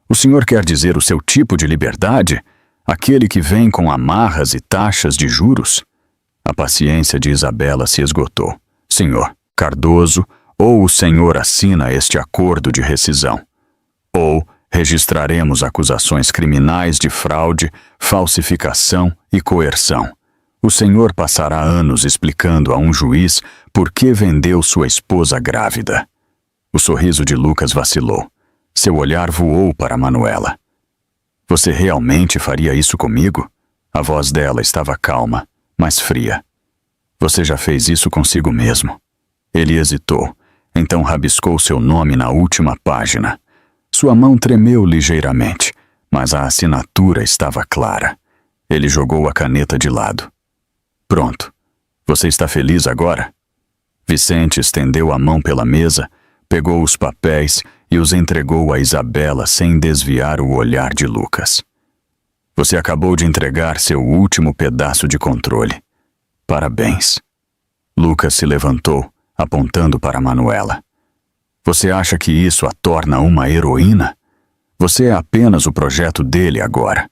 O senhor quer dizer o seu tipo de liberdade? Aquele que vem com amarras e taxas de juros?" A paciência de Isabela se esgotou. "Senhor Cardoso, ou o senhor assina este acordo de rescisão, ou registraremos acusações criminais de fraude, falsificação e coerção. O senhor passará anos explicando a um juiz por que vendeu sua esposa grávida." O sorriso de Lucas vacilou. Seu olhar voou para Manuela. "Você realmente faria isso comigo?" A voz dela estava calma, mas fria. "Você já fez isso consigo mesmo." Ele hesitou, então rabiscou seu nome na última página. Sua mão tremeu ligeiramente, mas a assinatura estava clara. Ele jogou a caneta de lado. "Pronto. Você está feliz agora?" Vicente estendeu a mão pela mesa, pegou os papéis e os entregou a Isabela sem desviar o olhar de Lucas. "Você acabou de entregar seu último pedaço de controle. Parabéns." Lucas se levantou, apontando para Manuela. "Você acha que isso a torna uma heroína? Você é apenas o projeto dele agora."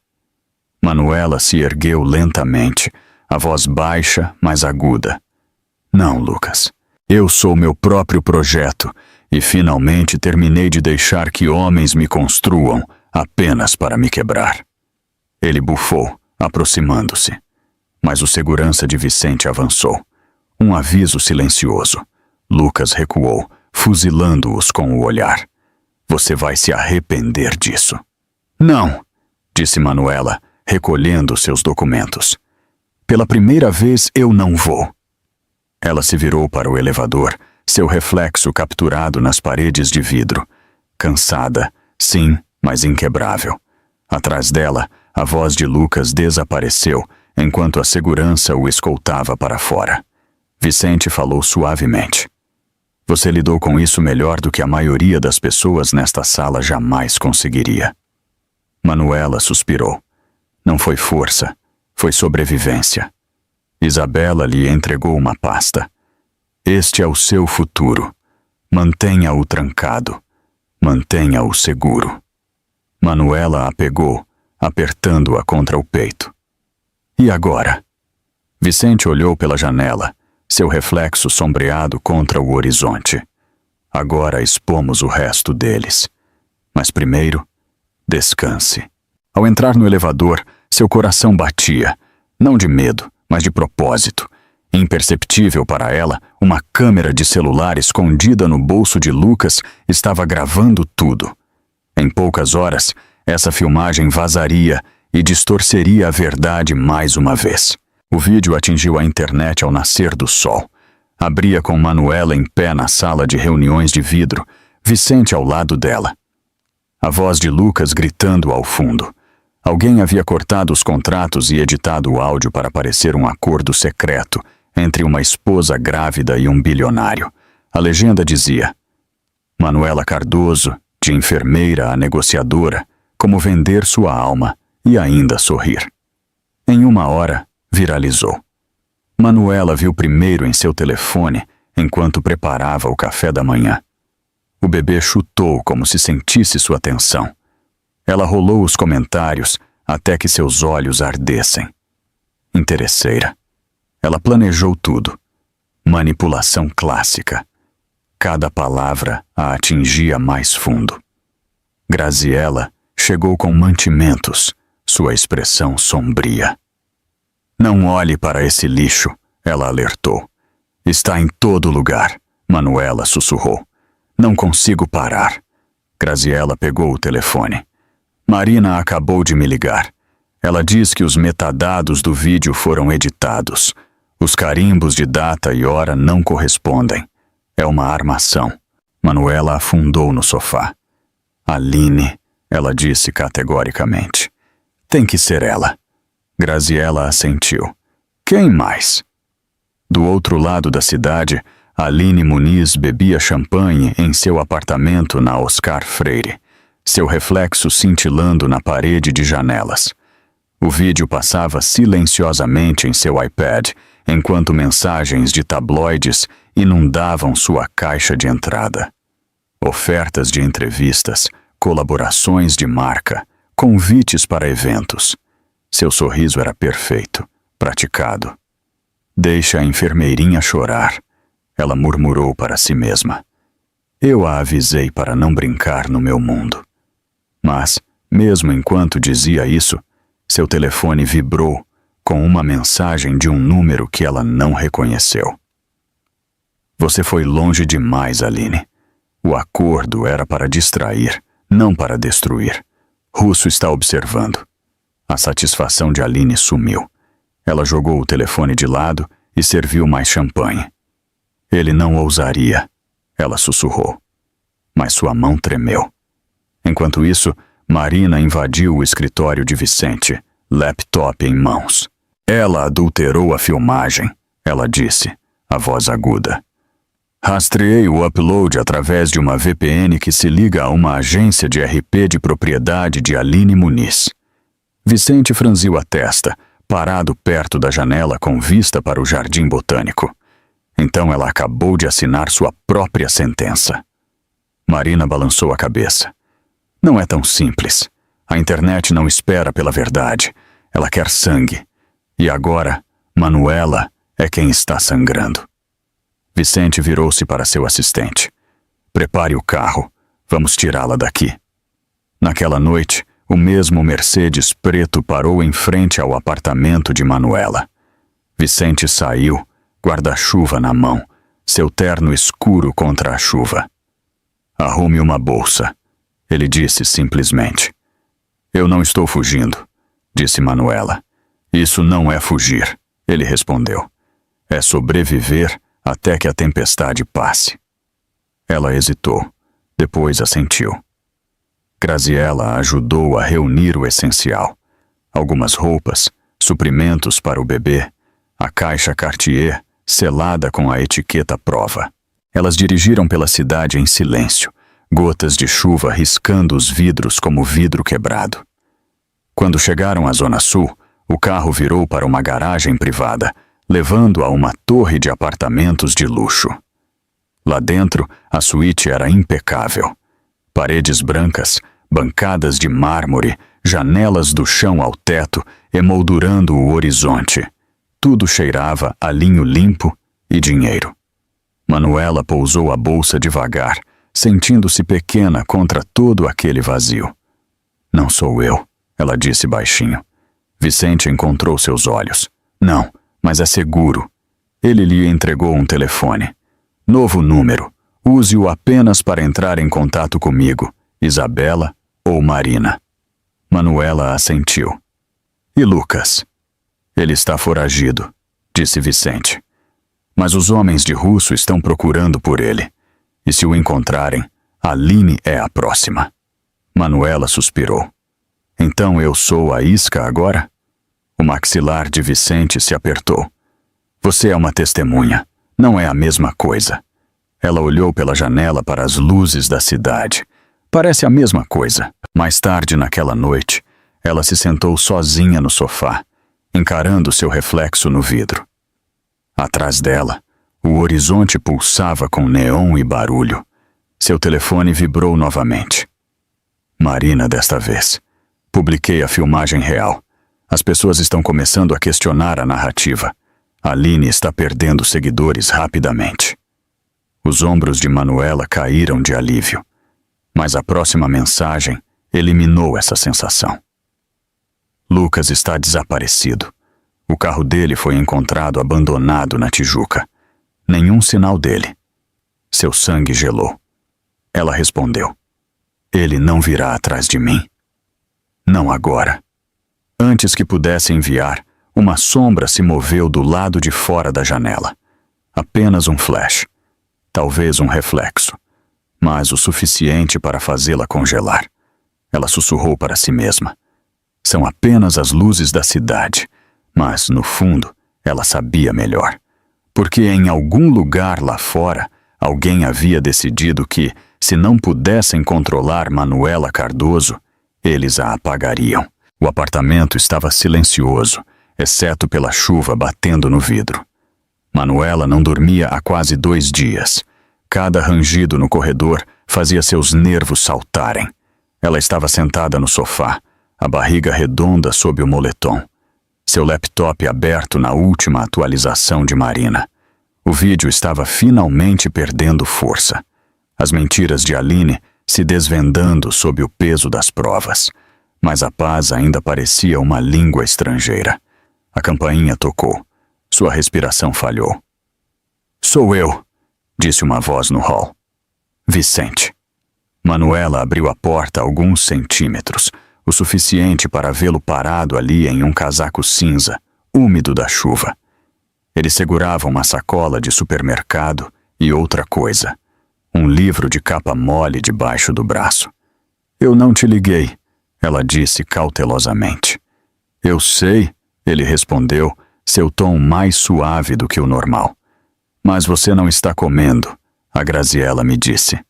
Manuela se ergueu lentamente, a voz baixa, mas aguda. "Não, Lucas. Eu sou meu próprio projeto e finalmente terminei de deixar que homens me construam apenas para me quebrar." Ele bufou, aproximando-se. Mas o segurança de Vicente avançou. Um aviso silencioso. Lucas recuou, fuzilando-os com o olhar. "Você vai se arrepender disso." "Não", disse Manuela, recolhendo seus documentos. "Pela primeira vez eu não vou." Ela se virou para o elevador, seu reflexo capturado nas paredes de vidro. Cansada, sim, mas inquebrável. Atrás dela, a voz de Lucas desapareceu, enquanto a segurança o escoltava para fora. Vicente falou suavemente. "Você lidou com isso melhor do que a maioria das pessoas nesta sala jamais conseguiria." Manuela suspirou. Não foi força, foi sobrevivência. Isabela lhe entregou uma pasta. Este é o seu futuro. Mantenha-o trancado. Mantenha-o seguro. Manuela a pegou, apertando-a contra o peito. E agora? Vicente olhou pela janela, seu reflexo sombreado contra o horizonte. Agora expomos o resto deles. Mas primeiro, descanse. Ao entrar no elevador, seu coração batia, não de medo, mas de propósito. Imperceptível para ela, uma câmera de celular escondida no bolso de Lucas estava gravando tudo. Em poucas horas, essa filmagem vazaria e distorceria a verdade mais uma vez. O vídeo atingiu a internet ao nascer do sol. Abria com Manuela em pé na sala de reuniões de vidro, Vicente ao lado dela. A voz de Lucas gritando ao fundo. Alguém havia cortado os contratos e editado o áudio para parecer um acordo secreto entre uma esposa grávida e um bilionário. A legenda dizia: Manuela Cardoso, de enfermeira a negociadora, como vender sua alma e ainda sorrir. Em uma hora, viralizou. Manuela viu primeiro em seu telefone enquanto preparava o café da manhã. O bebê chutou como se sentisse sua tensão. Ela rolou os comentários até que seus olhos ardessem. Interesseira. Ela planejou tudo. Manipulação clássica. Cada palavra a atingia mais fundo. Graziella chegou com mantimentos, sua expressão sombria. Não olhe para esse lixo, ela alertou. Está em todo lugar, Manuela sussurrou. Não consigo parar. Graziella pegou o telefone. Marina acabou de me ligar. Ela diz que os metadados do vídeo foram editados. Os carimbos de data e hora não correspondem. É uma armação. Manuela afundou no sofá. Aline, ela disse categoricamente. Tem que ser ela. Graziella assentiu. Quem mais? Do outro lado da cidade, Aline Muniz bebia champanhe em seu apartamento na Oscar Freire, seu reflexo cintilando na parede de janelas. O vídeo passava silenciosamente em seu iPad, enquanto mensagens de tabloides inundavam sua caixa de entrada. Ofertas de entrevistas, colaborações de marca, convites para eventos. Seu sorriso era perfeito, praticado. Deixa a enfermeirinha chorar, ela murmurou para si mesma. Eu a avisei para não brincar no meu mundo. Mas, mesmo enquanto dizia isso, seu telefone vibrou com uma mensagem de um número que ela não reconheceu. Você foi longe demais, Aline. O acordo era para distrair, não para destruir. Russo está observando. A satisfação de Aline sumiu. Ela jogou o telefone de lado e serviu mais champanhe. Ele não ousaria, ela sussurrou. Mas sua mão tremeu. Enquanto isso, Marina invadiu o escritório de Vicente, laptop em mãos. Ela adulterou a filmagem, ela disse, a voz aguda. Rastreei o upload através de uma VPN que se liga a uma agência de RP de propriedade de Aline Muniz. Vicente franziu a testa, parado perto da janela com vista para o jardim botânico. Então ela acabou de assinar sua própria sentença. Marina balançou a cabeça. Não é tão simples. A internet não espera pela verdade. Ela quer sangue. E agora, Manuela é quem está sangrando. Vicente virou-se para seu assistente. Prepare o carro. Vamos tirá-la daqui. Naquela noite, o mesmo Mercedes preto parou em frente ao apartamento de Manuela. Vicente saiu, guarda-chuva na mão, seu terno escuro contra a chuva. Arrume uma bolsa, ele disse simplesmente. Eu não estou fugindo, disse Manuela. Isso não é fugir, ele respondeu. É sobreviver até que a tempestade passe. Ela hesitou, depois assentiu. Graziella ajudou a reunir o essencial. Algumas roupas, suprimentos para o bebê, a caixa Cartier selada com a etiqueta prova. Elas dirigiram pela cidade em silêncio, gotas de chuva riscando os vidros como vidro quebrado. Quando chegaram à Zona Sul, o carro virou para uma garagem privada, levando a uma torre de apartamentos de luxo. Lá dentro, a suíte era impecável. Paredes brancas, bancadas de mármore, janelas do chão ao teto, emoldurando o horizonte. Tudo cheirava a linho limpo e dinheiro. Manuela pousou a bolsa devagar, sentindo-se pequena contra todo aquele vazio. Não sou eu, ela disse baixinho. Vicente encontrou seus olhos. Não, mas é seguro. Ele lhe entregou um telefone. Novo número. Use-o apenas para entrar em contato comigo, Isabela ou Marina. Manuela assentiu. E Lucas? Ele está foragido, disse Vicente. Mas os homens de Russo estão procurando por ele. E se o encontrarem, Aline é a próxima. Manuela suspirou. Então eu sou a isca agora? O maxilar de Vicente se apertou. Você é uma testemunha. Não é a mesma coisa. Ela olhou pela janela para as luzes da cidade. Parece a mesma coisa. Mais tarde naquela noite, ela se sentou sozinha no sofá, encarando seu reflexo no vidro. Atrás dela, o horizonte pulsava com neon e barulho. Seu telefone vibrou novamente. Marina, desta vez. Publiquei a filmagem real. As pessoas estão começando a questionar a narrativa. Aline está perdendo seguidores rapidamente. Os ombros de Manuela caíram de alívio. Mas a próxima mensagem eliminou essa sensação. Lucas está desaparecido. O carro dele foi encontrado abandonado na Tijuca. Nenhum sinal dele. Seu sangue gelou. Ela respondeu. Ele não virá atrás de mim. Não agora. Antes que pudesse enviar, uma sombra se moveu do lado de fora da janela. Apenas um flash. Talvez um reflexo. Mas o suficiente para fazê-la congelar. Ela sussurrou para si mesma. São apenas as luzes da cidade. Mas, no fundo, ela sabia melhor. Porque em algum lugar lá fora, alguém havia decidido que, se não pudessem controlar Manuela Cardoso, eles a apagariam. O apartamento estava silencioso, exceto pela chuva batendo no vidro. Manuela não dormia há quase 2 dias. Cada rangido no corredor fazia seus nervos saltarem. Ela estava sentada no sofá, a barriga redonda sob o moletom. Seu laptop aberto na última atualização de Marina. O vídeo estava finalmente perdendo força. As mentiras de Aline se desvendando sob o peso das provas. Mas a paz ainda parecia uma língua estrangeira. A campainha tocou. Sua respiração falhou. Sou eu, disse uma voz no hall. Vicente. Manuela abriu a porta alguns centímetros, o suficiente para vê-lo parado ali em um casaco cinza, úmido da chuva. Ele segurava uma sacola de supermercado e outra coisa. Um livro de capa mole debaixo do braço. Eu não te liguei, ela disse cautelosamente. Eu sei, ele respondeu, seu tom mais suave do que o normal. Mas você não está comendo, a Graziella me disse.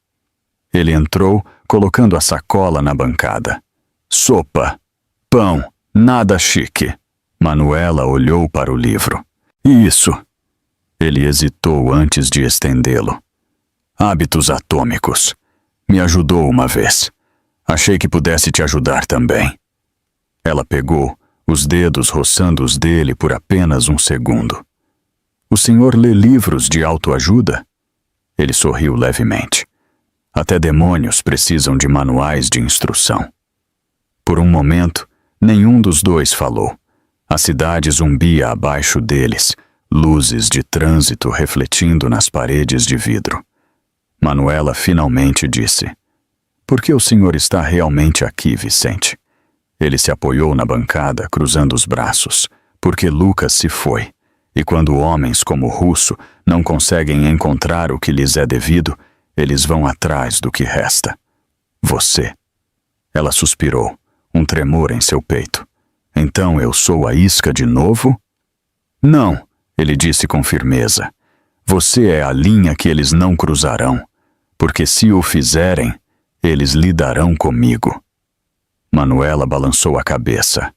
Ele entrou, colocando a sacola na bancada. Sopa, pão, nada chique. Manuela olhou para o livro. Isso. Ele hesitou antes de estendê-lo. Hábitos atômicos. Me ajudou uma vez. Achei que pudesse te ajudar também. Ela pegou, os dedos roçando os dele por apenas um segundo. O senhor lê livros de autoajuda? Ele sorriu levemente. Até demônios precisam de manuais de instrução. Por um momento, nenhum dos dois falou. A cidade zumbia abaixo deles, luzes de trânsito refletindo nas paredes de vidro. Manuela finalmente disse: Por que o senhor está realmente aqui, Vicente? Ele se apoiou na bancada, cruzando os braços, porque Lucas se foi, e quando homens como Russo não conseguem encontrar o que lhes é devido, eles vão atrás do que resta. Você. Ela suspirou, um tremor em seu peito. Então eu sou a isca de novo? Não, ele disse com firmeza. Você é a linha que eles não cruzarão, porque se o fizerem, eles lidarão comigo. Manuela balançou a cabeça.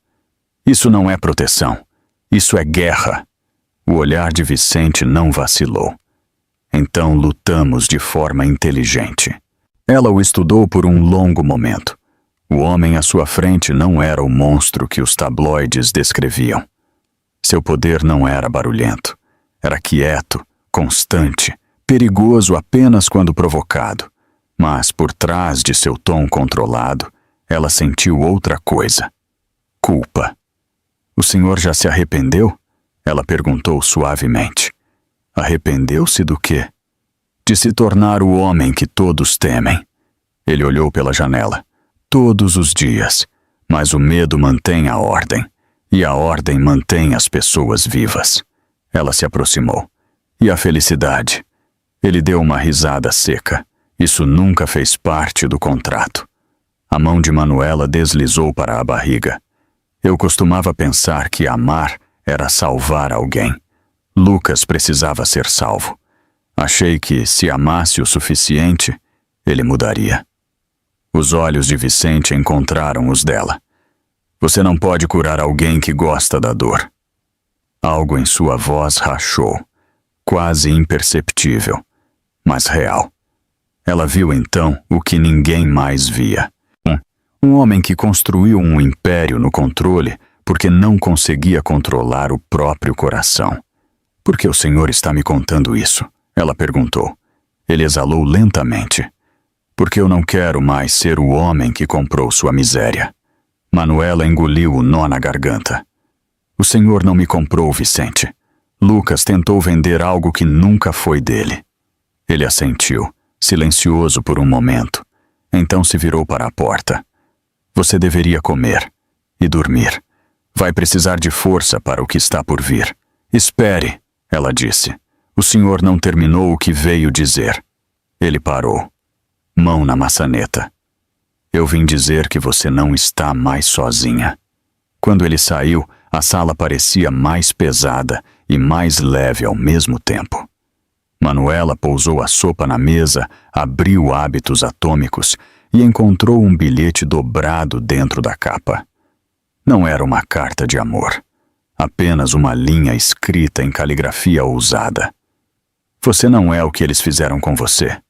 Isso não é proteção. Isso é guerra. O olhar de Vicente não vacilou. Então lutamos de forma inteligente. Ela o estudou por um longo momento. O homem à sua frente não era o monstro que os tabloides descreviam. Seu poder não era barulhento. Era quieto, constante, perigoso apenas quando provocado. Mas por trás de seu tom controlado, ela sentiu outra coisa. Culpa. O senhor já se arrependeu? Ela perguntou suavemente. Arrependeu-se do quê? De se tornar o homem que todos temem. Ele olhou pela janela. Todos os dias. Mas o medo mantém a ordem. E a ordem mantém as pessoas vivas. Ela se aproximou. E a felicidade? Ele deu uma risada seca. Isso nunca fez parte do contrato. A mão de Manuela deslizou para a barriga. Eu costumava pensar que amar era salvar alguém. Lucas precisava ser salvo. Achei que, se amasse o suficiente, ele mudaria. Os olhos de Vicente encontraram os dela. Você não pode curar alguém que gosta da dor. Algo em sua voz rachou, quase imperceptível, mas real. Ela viu então o que ninguém mais via. Um homem que construiu um império no controle porque não conseguia controlar o próprio coração. Por que o senhor está me contando isso? Ela perguntou. Ele exalou lentamente. Porque eu não quero mais ser o homem que comprou sua miséria. Manuela engoliu o nó na garganta. O senhor não me comprou, Vicente. Lucas tentou vender algo que nunca foi dele. Ele assentiu, silencioso por um momento. Então se virou para a porta. Você deveria comer e dormir. Vai precisar de força para o que está por vir. Espere, ela disse. O senhor não terminou o que veio dizer. Ele parou. Mão na maçaneta. Eu vim dizer que você não está mais sozinha. Quando ele saiu, a sala parecia mais pesada e mais leve ao mesmo tempo. Manuela pousou a sopa na mesa, abriu hábitos atômicos e encontrou um bilhete dobrado dentro da capa. Não era uma carta de amor, apenas uma linha escrita em caligrafia ousada. Você não é o que eles fizeram com você.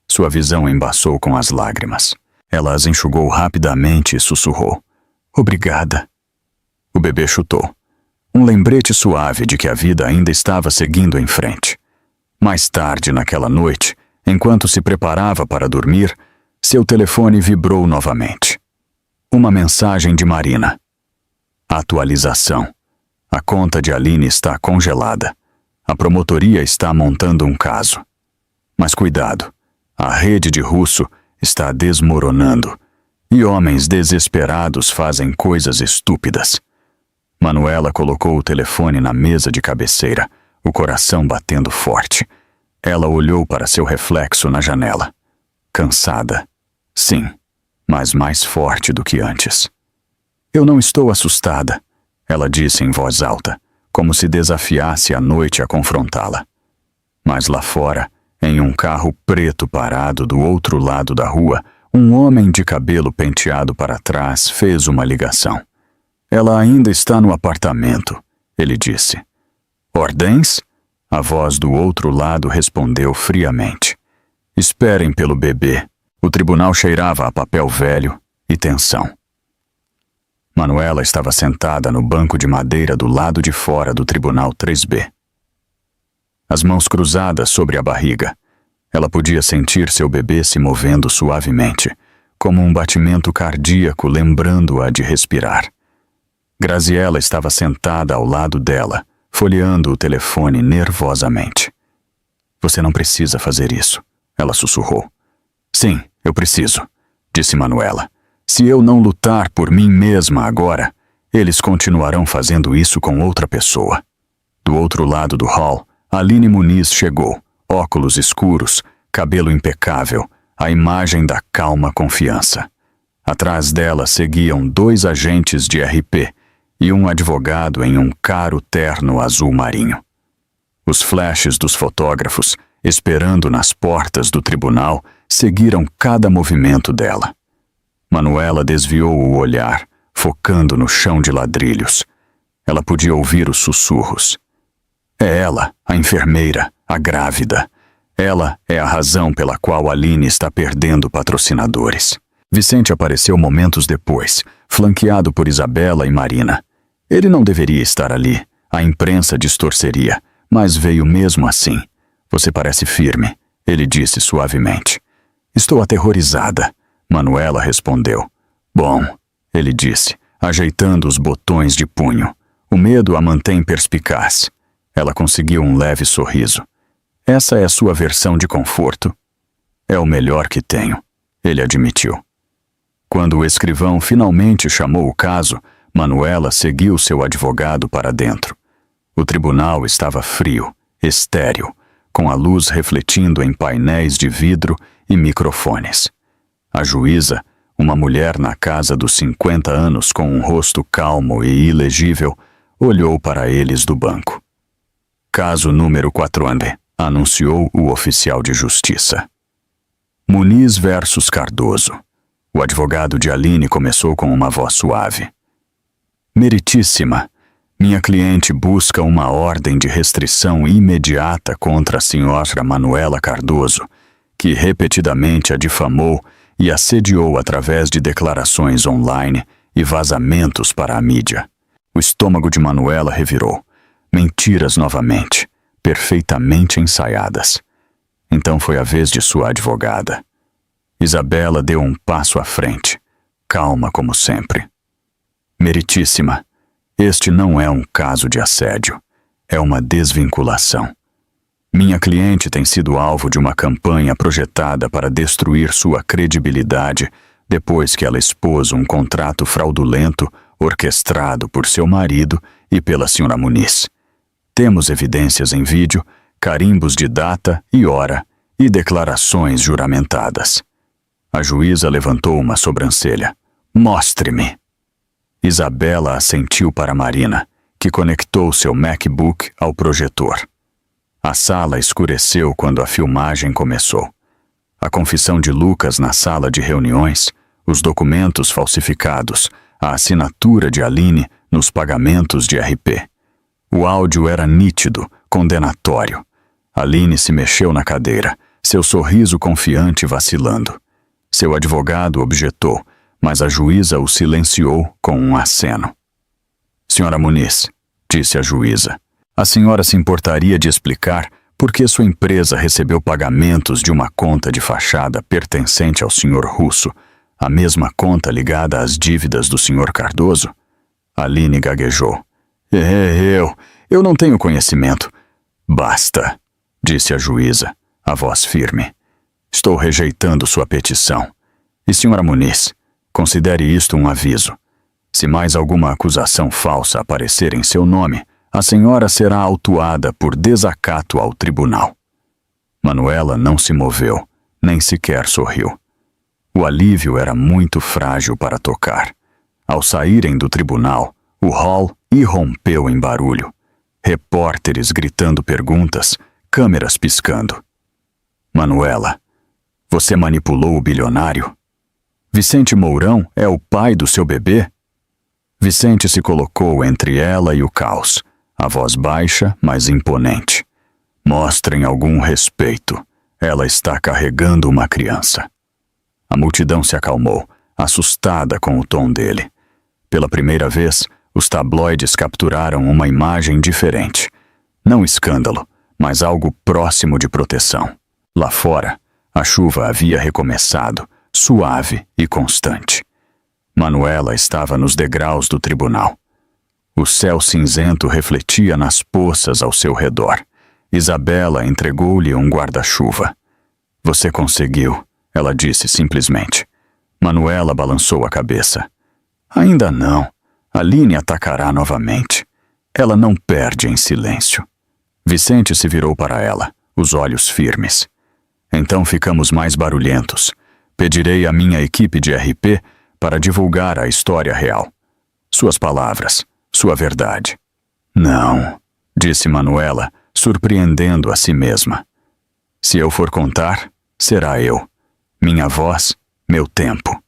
Sua visão embaçou com as lágrimas. Ela as enxugou rapidamente e sussurrou. Obrigada. O bebê chutou. Um lembrete suave de que a vida ainda estava seguindo em frente. Mais tarde naquela noite, enquanto se preparava para dormir, seu telefone vibrou novamente. Uma mensagem de Marina. Atualização. A conta de Aline está congelada. A promotoria está montando um caso. Mas cuidado, a rede de Russo está desmoronando e homens desesperados fazem coisas estúpidas. Manuela colocou o telefone na mesa de cabeceira, o coração batendo forte. Ela olhou para seu reflexo na janela. Cansada. Sim, mas mais forte do que antes. Eu não estou assustada, ela disse em voz alta, como se desafiasse a noite a confrontá-la. Mas lá fora, em um carro preto parado do outro lado da rua, um homem de cabelo penteado para trás fez uma ligação. Ela ainda está no apartamento, ele disse. Ordens? A voz do outro lado respondeu friamente. Esperem pelo bebê. O tribunal cheirava a papel velho e tensão. Manuela estava sentada no banco de madeira do lado de fora do Tribunal 3B. As mãos cruzadas sobre a barriga. Ela podia sentir seu bebê se movendo suavemente, como um batimento cardíaco lembrando-a de respirar. Graziela estava sentada ao lado dela, folheando o telefone nervosamente. Você não precisa fazer isso, ela sussurrou. Sim, eu preciso, disse Manuela. Se eu não lutar por mim mesma agora, eles continuarão fazendo isso com outra pessoa. Do outro lado do hall, Aline Muniz chegou, óculos escuros, cabelo impecável, a imagem da calma confiança. Atrás dela seguiam 2 agentes de RP e um advogado em um caro terno azul marinho. Os flashes dos fotógrafos, esperando nas portas do tribunal, seguiram cada movimento dela. Manuela desviou o olhar, focando no chão de ladrilhos. Ela podia ouvir os sussurros. É ela, a enfermeira, a grávida. Ela é a razão pela qual Aline está perdendo patrocinadores. Vicente apareceu momentos depois, flanqueado por Isabela e Marina. Ele não deveria estar ali. A imprensa distorceria, mas veio mesmo assim. Você parece firme, ele disse suavemente. Estou aterrorizada, Manuela respondeu. Bom, ele disse, ajeitando os botões de punho. O medo a mantém perspicaz. Ela conseguiu um leve sorriso. Essa é a sua versão de conforto? É o melhor que tenho, ele admitiu. Quando o escrivão finalmente chamou o caso, Manuela seguiu seu advogado para dentro. O tribunal estava frio, estéril, com a luz refletindo em painéis de vidro e microfones. A juíza, uma mulher na casa dos 50 anos com um rosto calmo e ilegível, olhou para eles do banco. Caso número 4, anunciou o oficial de justiça. Muniz versus Cardoso. O advogado de Aline começou com uma voz suave. Meritíssima, minha cliente busca uma ordem de restrição imediata contra a senhora Manuela Cardoso, que repetidamente a difamou e assediou através de declarações online e vazamentos para a mídia. O estômago de Manuela revirou. Mentiras novamente, perfeitamente ensaiadas. Então foi a vez de sua advogada. Isabela deu um passo à frente, calma como sempre. Meritíssima, este não é um caso de assédio, é uma desvinculação. Minha cliente tem sido alvo de uma campanha projetada para destruir sua credibilidade depois que ela expôs um contrato fraudulento orquestrado por seu marido e pela senhora Muniz. Temos evidências em vídeo, carimbos de data e hora e declarações juramentadas. A juíza levantou uma sobrancelha. Mostre-me. Isabela assentiu para Marina, que conectou seu MacBook ao projetor. A sala escureceu quando a filmagem começou. A confissão de Lucas na sala de reuniões, os documentos falsificados, a assinatura de Aline nos pagamentos de RP. O áudio era nítido, condenatório. Aline se mexeu na cadeira, seu sorriso confiante vacilando. Seu advogado objetou, mas a juíza o silenciou com um aceno. Senhora Muniz, disse a juíza, a senhora se importaria de explicar por que sua empresa recebeu pagamentos de uma conta de fachada pertencente ao senhor Russo, a mesma conta ligada às dívidas do senhor Cardoso? Aline gaguejou. Eu não tenho conhecimento. Basta, disse a juíza, a voz firme. Estou rejeitando sua petição. E senhora Muniz, considere isto um aviso. Se mais alguma acusação falsa aparecer em seu nome, a senhora será autuada por desacato ao tribunal. Manuela não se moveu, nem sequer sorriu. O alívio era muito frágil para tocar. Ao saírem do tribunal, o hall irrompeu em barulho. Repórteres gritando perguntas, câmeras piscando. Manuela, você manipulou o bilionário? Vicente Mourão é o pai do seu bebê? Vicente se colocou entre ela e o caos, a voz baixa, mas imponente. Mostrem algum respeito. Ela está carregando uma criança. A multidão se acalmou, assustada com o tom dele. Pela primeira vez, os tabloides capturaram uma imagem diferente. Não escândalo, mas algo próximo de proteção. Lá fora, a chuva havia recomeçado, suave e constante. Manuela estava nos degraus do tribunal. O céu cinzento refletia nas poças ao seu redor. Isabela entregou-lhe um guarda-chuva. Você conseguiu, ela disse simplesmente. Manuela balançou a cabeça. Ainda não. Aline atacará novamente. Ela não perde em silêncio. Vicente se virou para ela, os olhos firmes. Então ficamos mais barulhentos. Pedirei à minha equipe de RP para divulgar a história real. Suas palavras, sua verdade. Não, disse Manuela, surpreendendo a si mesma. Se eu for contar, será eu. Minha voz, meu tempo.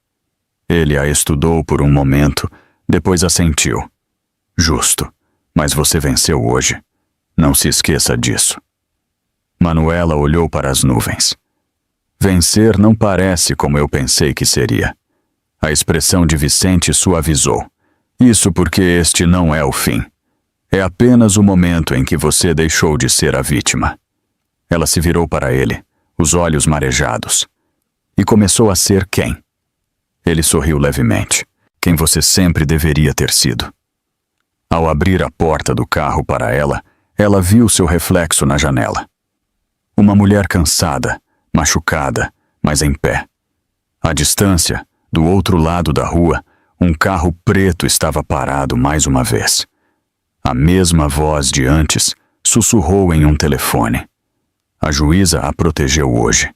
Ele a estudou por um momento, depois assentiu. Justo, mas você venceu hoje. Não se esqueça disso. Manuela olhou para as nuvens. Vencer não parece como eu pensei que seria. A expressão de Vicente suavizou. Isso porque este não é o fim. É apenas o momento em que você deixou de ser a vítima. Ela se virou para ele, os olhos marejados. E começou a ser quem? Ele sorriu levemente. Quem você sempre deveria ter sido. Ao abrir a porta do carro para ela, ela viu seu reflexo na janela. Uma mulher cansada, machucada, mas em pé. À distância, do outro lado da rua, um carro preto estava parado mais uma vez. A mesma voz de antes sussurrou em um telefone. A juíza a protegeu hoje.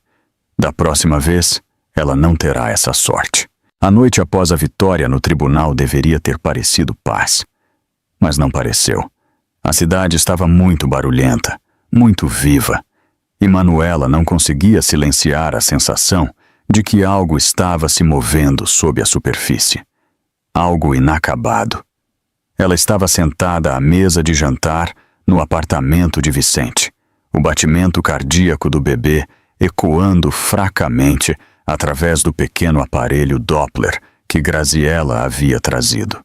Da próxima vez, ela não terá essa sorte. A noite após a vitória no tribunal deveria ter parecido paz. Mas não pareceu. A cidade estava muito barulhenta, muito viva, e Manuela não conseguia silenciar a sensação de que algo estava se movendo sob a superfície. Algo inacabado. Ela estava sentada à mesa de jantar no apartamento de Vicente, o batimento cardíaco do bebê ecoando fracamente através do pequeno aparelho Doppler que Graziella havia trazido.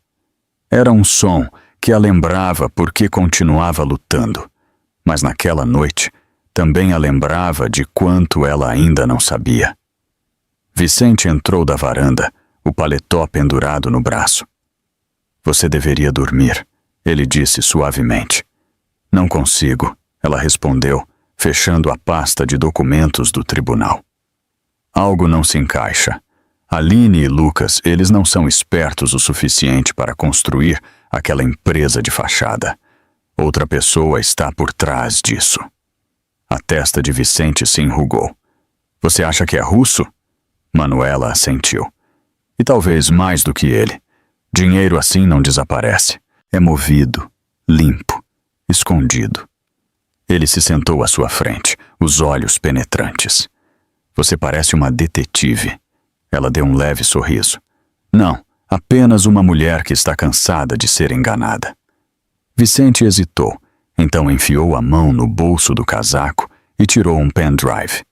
Era um som que a lembrava porque continuava lutando, mas naquela noite também a lembrava de quanto ela ainda não sabia. Vicente entrou da varanda, o paletó pendurado no braço. Você deveria dormir, ele disse suavemente. Não consigo, ela respondeu, fechando a pasta de documentos do tribunal. Algo não se encaixa. Aline e Lucas, eles não são espertos o suficiente para construir aquela empresa de fachada. Outra pessoa está por trás disso. A testa de Vicente se enrugou. Você acha que é russo? Manuela assentiu. E talvez mais do que ele. Dinheiro assim não desaparece. É movido, limpo, escondido. Ele se sentou à sua frente, os olhos penetrantes. Você parece uma detetive. Ela deu um leve sorriso. Não, apenas uma mulher que está cansada de ser enganada. Vicente hesitou, então enfiou a mão no bolso do casaco e tirou um pendrive.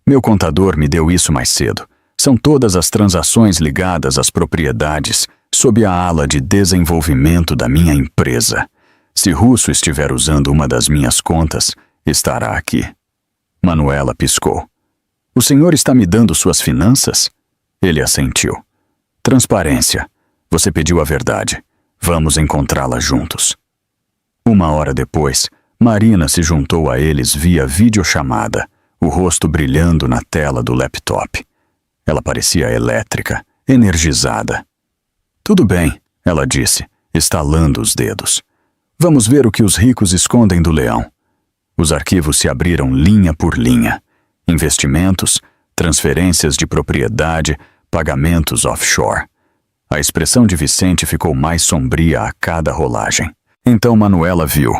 Meu contador me deu isso mais cedo. São todas as transações ligadas às propriedades sob a ala de desenvolvimento da minha empresa. Se Russo estiver usando uma das minhas contas, estará aqui. Manuela piscou. O senhor está me dando suas finanças? Ele assentiu. Transparência. Você pediu a verdade. Vamos encontrá-la juntos. Uma hora depois, Marina se juntou a eles via videochamada, o rosto brilhando na tela do laptop. Ela parecia elétrica, energizada. Tudo bem, ela disse, estalando os dedos. Vamos ver o que os ricos escondem do leão. Os arquivos se abriram linha por linha. Investimentos, transferências de propriedade, pagamentos offshore. A expressão de Vicente ficou mais sombria a cada rolagem. Então Manuela viu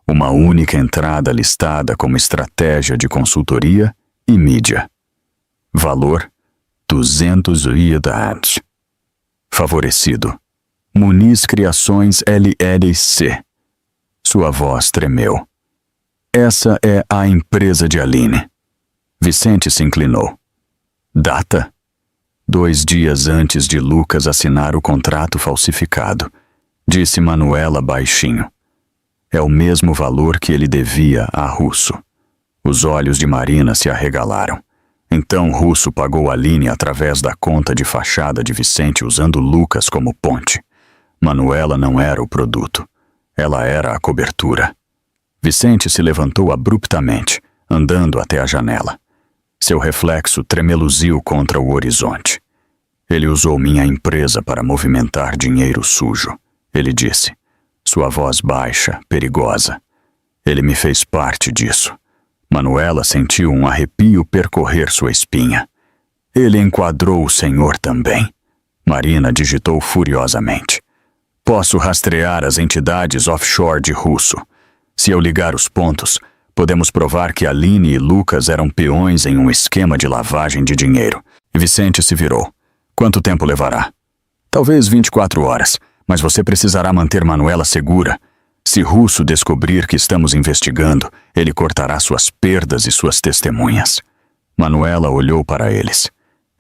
uma única entrada listada como estratégia de consultoria e mídia. Valor: 200 USD. Favorecido: Muniz Criações LLC. Sua voz tremeu. Essa é a empresa de Aline. Vicente se inclinou. Data? 2 dias antes de Lucas assinar o contrato falsificado, disse Manuela baixinho. É o mesmo valor que ele devia a Russo. Os olhos de Marina se arregalaram. Então Russo pagou Aline através da conta de fachada de Vicente usando Lucas como ponte. Manuela não era o produto. Ela era a cobertura. Vicente se levantou abruptamente, andando até a janela. Seu reflexo tremeluziu contra o horizonte. Ele usou minha empresa para movimentar dinheiro sujo, ele disse. Sua voz baixa, perigosa. Ele me fez parte disso. Manuela sentiu um arrepio percorrer sua espinha. Ele enquadrou o senhor também. Marina digitou furiosamente. Posso rastrear as entidades offshore de Russo. Se eu ligar os pontos, podemos provar que Aline e Lucas eram peões em um esquema de lavagem de dinheiro. Vicente se virou. Quanto tempo levará? Talvez 24 horas, mas você precisará manter Manuela segura. Se Russo descobrir que estamos investigando, ele cortará suas perdas e suas testemunhas. Manuela olhou para eles.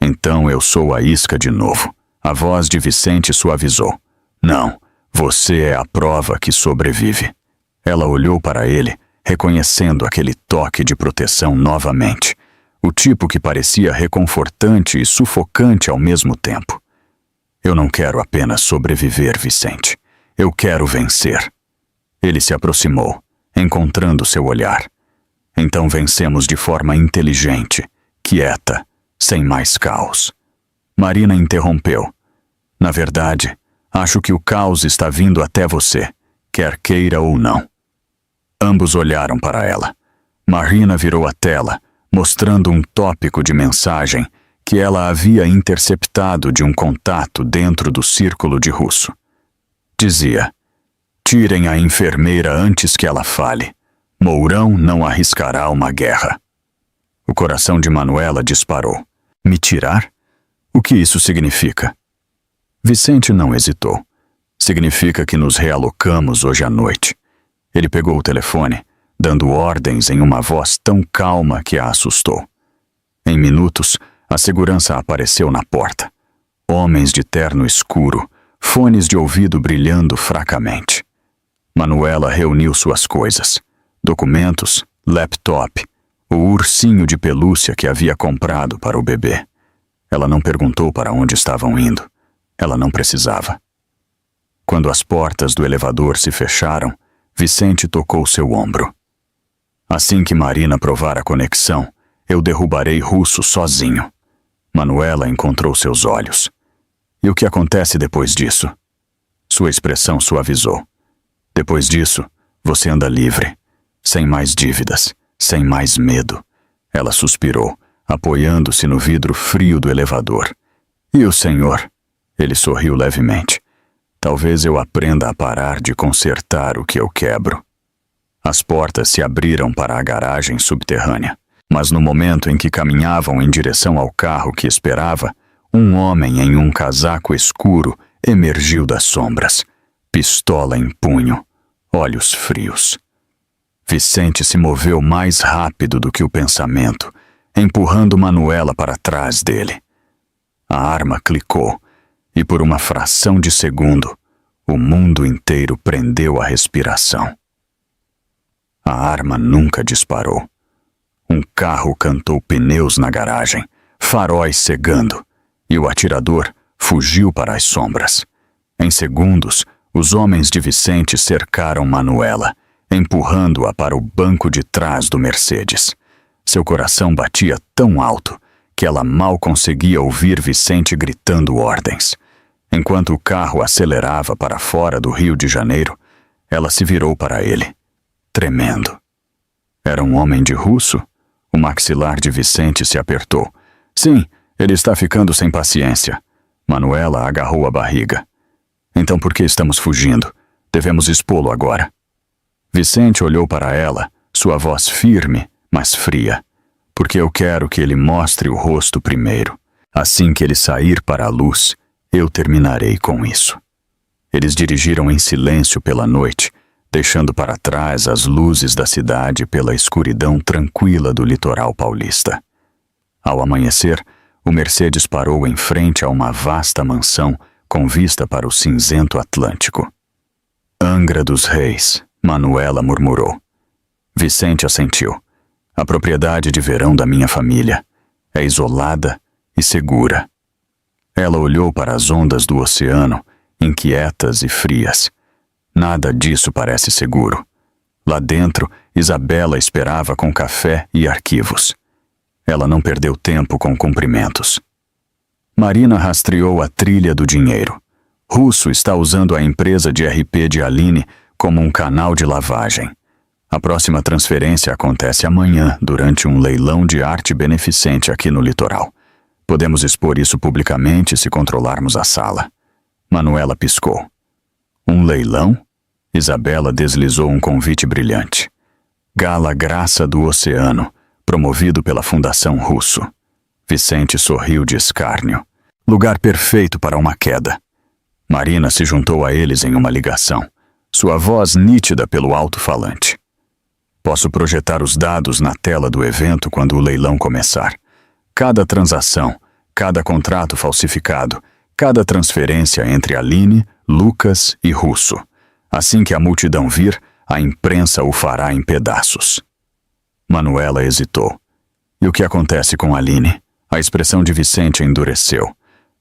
Então eu sou a isca de novo. A voz de Vicente suavizou. Não, você é a prova que sobrevive. Ela olhou para ele, reconhecendo aquele toque de proteção novamente. O tipo que parecia reconfortante e sufocante ao mesmo tempo. Eu não quero apenas sobreviver, Vicente. Eu quero vencer. Ele se aproximou, encontrando seu olhar. Então vencemos de forma inteligente, quieta, sem mais caos. Marina interrompeu. Na verdade, acho que o caos está vindo até você, quer queira ou não. Ambos olharam para ela. Marina virou a tela, mostrando um tópico de mensagem que ela havia interceptado de um contato dentro do círculo de Russo. Dizia: tirem a enfermeira antes que ela fale. Mourão não arriscará uma guerra. O coração de Manuela disparou. Me tirar? O que isso significa? Vicente não hesitou. Significa que nos realocamos hoje à noite. Ele pegou o telefone, dando ordens em uma voz tão calma que a assustou. Em minutos, a segurança apareceu na porta. Homens de terno escuro, fones de ouvido brilhando fracamente. Manuela reuniu suas coisas. Documentos, laptop, o ursinho de pelúcia que havia comprado para o bebê. Ela não perguntou para onde estavam indo. Ela não precisava. Quando as portas do elevador se fecharam, Vicente tocou seu ombro. Assim que Marina provar a conexão, eu derrubarei Russo sozinho. Manuela encontrou seus olhos. E o que acontece depois disso? Sua expressão suavizou. Depois disso, você anda livre, sem mais dívidas, sem mais medo. Ela suspirou, apoiando-se no vidro frio do elevador. E o senhor? Ele sorriu levemente. Talvez eu aprenda a parar de consertar o que eu quebro. As portas se abriram para a garagem subterrânea, mas no momento em que caminhavam em direção ao carro que esperava, um homem em um casaco escuro emergiu das sombras, pistola em punho, olhos frios. Vicente se moveu mais rápido do que o pensamento, empurrando Manuela para trás dele. A arma clicou, e por uma fração de segundo, o mundo inteiro prendeu a respiração. A arma nunca disparou. Um carro cantou pneus na garagem, faróis cegando, e o atirador fugiu para as sombras. Em segundos, os homens de Vicente cercaram Manuela, empurrando-a para o banco de trás do Mercedes. Seu coração batia tão alto que ela mal conseguia ouvir Vicente gritando ordens. Enquanto o carro acelerava para fora do Rio de Janeiro, ela se virou para ele, tremendo. Era um homem de Russo? O maxilar de Vicente se apertou. Sim, ele está ficando sem paciência. Manuela agarrou a barriga. Então por que estamos fugindo? Devemos expô-lo agora. Vicente olhou para ela, sua voz firme, mas fria. Porque eu quero que ele mostre o rosto primeiro. Assim que ele sair para a luz, eu terminarei com isso. Eles dirigiram em silêncio pela noite, deixando para trás as luzes da cidade pela escuridão tranquila do litoral paulista. Ao amanhecer, o Mercedes parou em frente a uma vasta mansão com vista para o cinzento Atlântico. Angra dos Reis, Manuela murmurou. Vicente assentiu. A propriedade de verão da minha família é isolada e segura. Ela olhou para as ondas do oceano, inquietas e frias. Nada disso parece seguro. Lá dentro, Isabela esperava com café e arquivos. Ela não perdeu tempo com cumprimentos. Marina rastreou a trilha do dinheiro. Russo está usando a empresa de RP de Aline como um canal de lavagem. A próxima transferência acontece amanhã, durante um leilão de arte beneficente aqui no litoral. Podemos expor isso publicamente se controlarmos a sala. Manuela piscou. Um leilão? Isabela deslizou um convite brilhante. Gala Graça do Oceano, promovido pela Fundação Russo. Vicente sorriu de escárnio. Lugar perfeito para uma queda. Marina se juntou a eles em uma ligação, sua voz nítida pelo alto-falante. Posso projetar os dados na tela do evento quando o leilão começar. Cada transação, cada contrato falsificado, cada transferência entre Aline, Lucas e Russo. Assim que a multidão vir, a imprensa o fará em pedaços. Manuela hesitou. E o que acontece com Aline? A expressão de Vicente endureceu.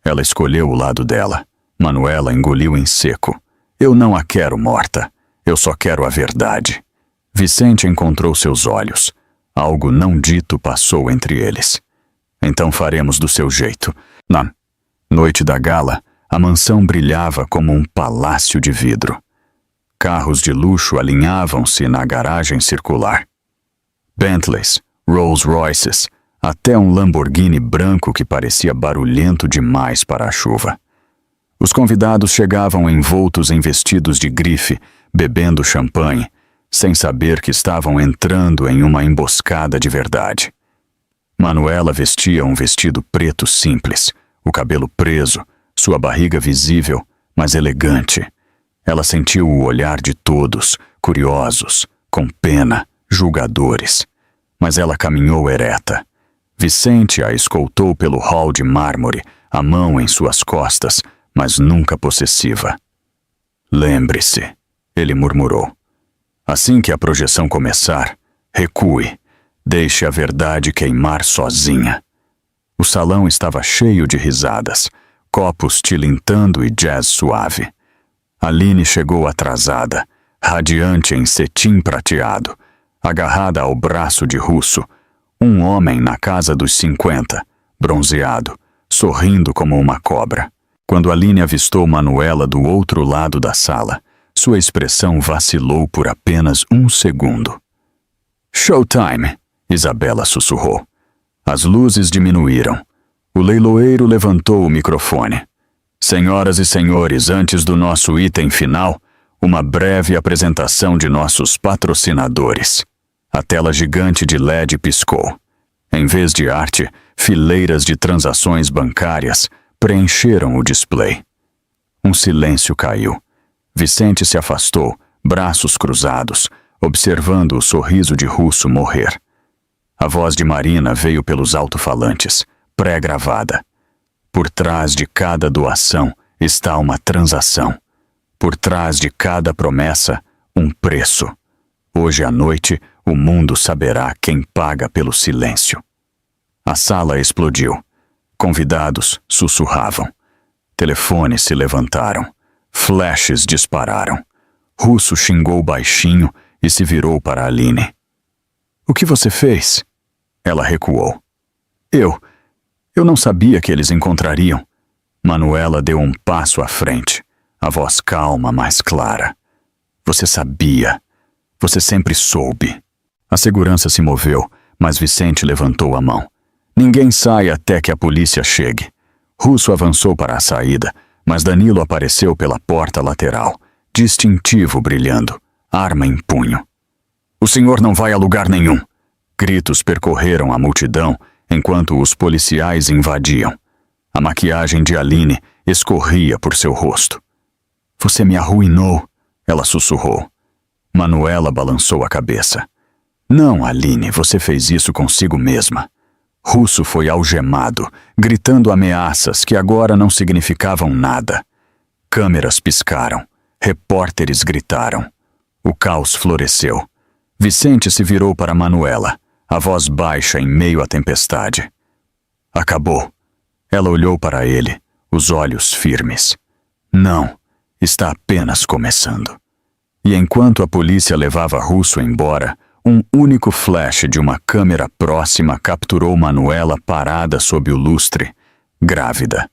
Ela escolheu o lado dela. Manuela engoliu em seco. Eu não a quero morta. Eu só quero a verdade. Vicente encontrou seus olhos. Algo não dito passou entre eles. Então faremos do seu jeito. Na noite da gala, a mansão brilhava como um palácio de vidro. Carros de luxo alinhavam-se na garagem circular. Bentleys, Rolls Royces, até um Lamborghini branco que parecia barulhento demais para a chuva. Os convidados chegavam envoltos em vestidos de grife, bebendo champanhe, sem saber que estavam entrando em uma emboscada de verdade. Manuela vestia um vestido preto simples, o cabelo preso, sua barriga visível, mas elegante. Ela sentiu o olhar de todos, curiosos, com pena, julgadores. Mas ela caminhou ereta. Vicente a escoltou pelo hall de mármore, a mão em suas costas, mas nunca possessiva. Lembre-se, ele murmurou. Assim que a projeção começar, recue. Deixe a verdade queimar sozinha. O salão estava cheio de risadas, copos tilintando e jazz suave. Aline chegou atrasada, radiante em cetim prateado, agarrada ao braço de Russo, um homem na casa dos 50, bronzeado, sorrindo como uma cobra. Quando Aline avistou Manuela do outro lado da sala, sua expressão vacilou por apenas um segundo. Showtime! Isabela sussurrou. As luzes diminuíram. O leiloeiro levantou o microfone. Senhoras e senhores, antes do nosso item final, uma breve apresentação de nossos patrocinadores. A tela gigante de LED piscou. Em vez de arte, fileiras de transações bancárias preencheram o display. Um silêncio caiu. Vicente se afastou, braços cruzados, observando o sorriso de Russo morrer. A voz de Marina veio pelos alto-falantes, pré-gravada. Por trás de cada doação está uma transação. Por trás de cada promessa, um preço. Hoje à noite, o mundo saberá quem paga pelo silêncio. A sala explodiu. Convidados sussurravam. Telefones se levantaram. Flashes dispararam. Russo xingou baixinho e se virou para Aline. O que você fez? Ela recuou. Eu não sabia que eles encontrariam. Manuela deu um passo à frente, a voz calma, mais clara. Você sabia. Você sempre soube. A segurança se moveu, mas Vicente levantou a mão. Ninguém sai até que a polícia chegue. Russo avançou para a saída, mas Danilo apareceu pela porta lateral, distintivo brilhando, arma em punho. O senhor não vai a lugar nenhum. Gritos percorreram a multidão enquanto os policiais invadiam. A maquiagem de Aline escorria por seu rosto. Você me arruinou, ela sussurrou. Manuela balançou a cabeça. Não, Aline, você fez isso consigo mesma. Russo foi algemado, gritando ameaças que agora não significavam nada. Câmeras piscaram, repórteres gritaram. O caos floresceu. Vicente se virou para Manuela, a voz baixa em meio à tempestade. Acabou. Ela olhou para ele, os olhos firmes. Não, está apenas começando. E enquanto a polícia levava Russo embora, um único flash de uma câmera próxima capturou Manuela parada sob o lustre, grávida,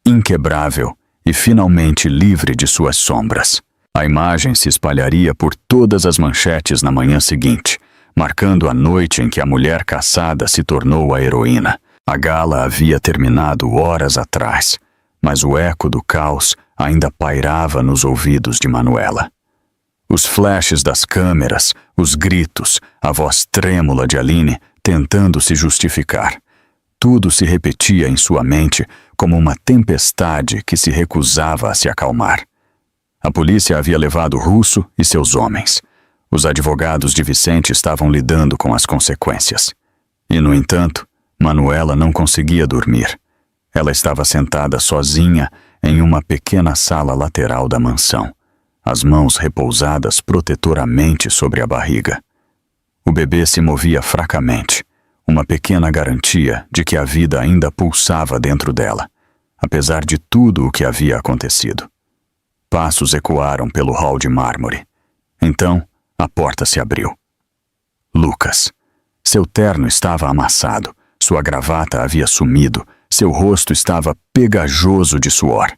inquebrável e finalmente livre de suas sombras. A imagem se espalharia por todas as manchetes na manhã seguinte, marcando a noite em que a mulher caçada se tornou a heroína. A gala havia terminado horas atrás, mas o eco do caos ainda pairava nos ouvidos de Manuela. Os flashes das câmeras, os gritos, a voz trêmula de Aline tentando se justificar. Tudo se repetia em sua mente como uma tempestade que se recusava a se acalmar. A polícia havia levado Russo e seus homens. Os advogados de Vicente estavam lidando com as consequências. E, no entanto, Manuela não conseguia dormir. Ela estava sentada sozinha em uma pequena sala lateral da mansão, as mãos repousadas protetoramente sobre a barriga. O bebê se movia fracamente, uma pequena garantia de que a vida ainda pulsava dentro dela, apesar de tudo o que havia acontecido. Passos ecoaram pelo hall de mármore. Então, a porta se abriu. Lucas. Seu terno estava amassado, sua gravata havia sumido, seu rosto estava pegajoso de suor.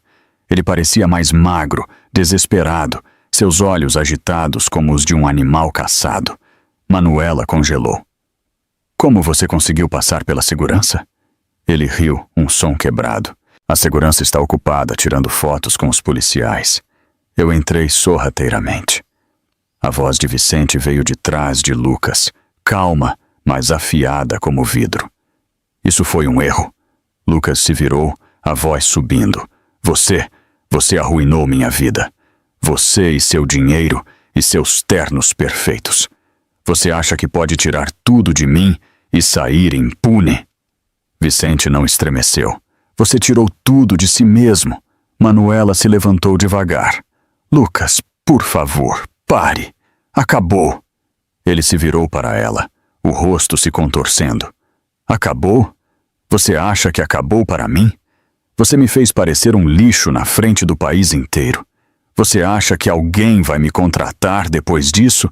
Ele parecia mais magro, desesperado, seus olhos agitados como os de um animal caçado. Manuela congelou. Como você conseguiu passar pela segurança? Ele riu, um som quebrado. A segurança está ocupada tirando fotos com os policiais. Eu entrei sorrateiramente. A voz de Vicente veio de trás de Lucas, calma, mas afiada como vidro. Isso foi um erro. Lucas se virou, a voz subindo. Você arruinou minha vida. Você e seu dinheiro e seus ternos perfeitos. Você acha que pode tirar tudo de mim e sair impune? Vicente não estremeceu. Você tirou tudo de si mesmo. Manuela se levantou devagar. Lucas, por favor, pare. Acabou. Ele se virou para ela, o rosto se contorcendo. Acabou? Você acha que acabou para mim? Você me fez parecer um lixo na frente do país inteiro. Você acha que alguém vai me contratar depois disso?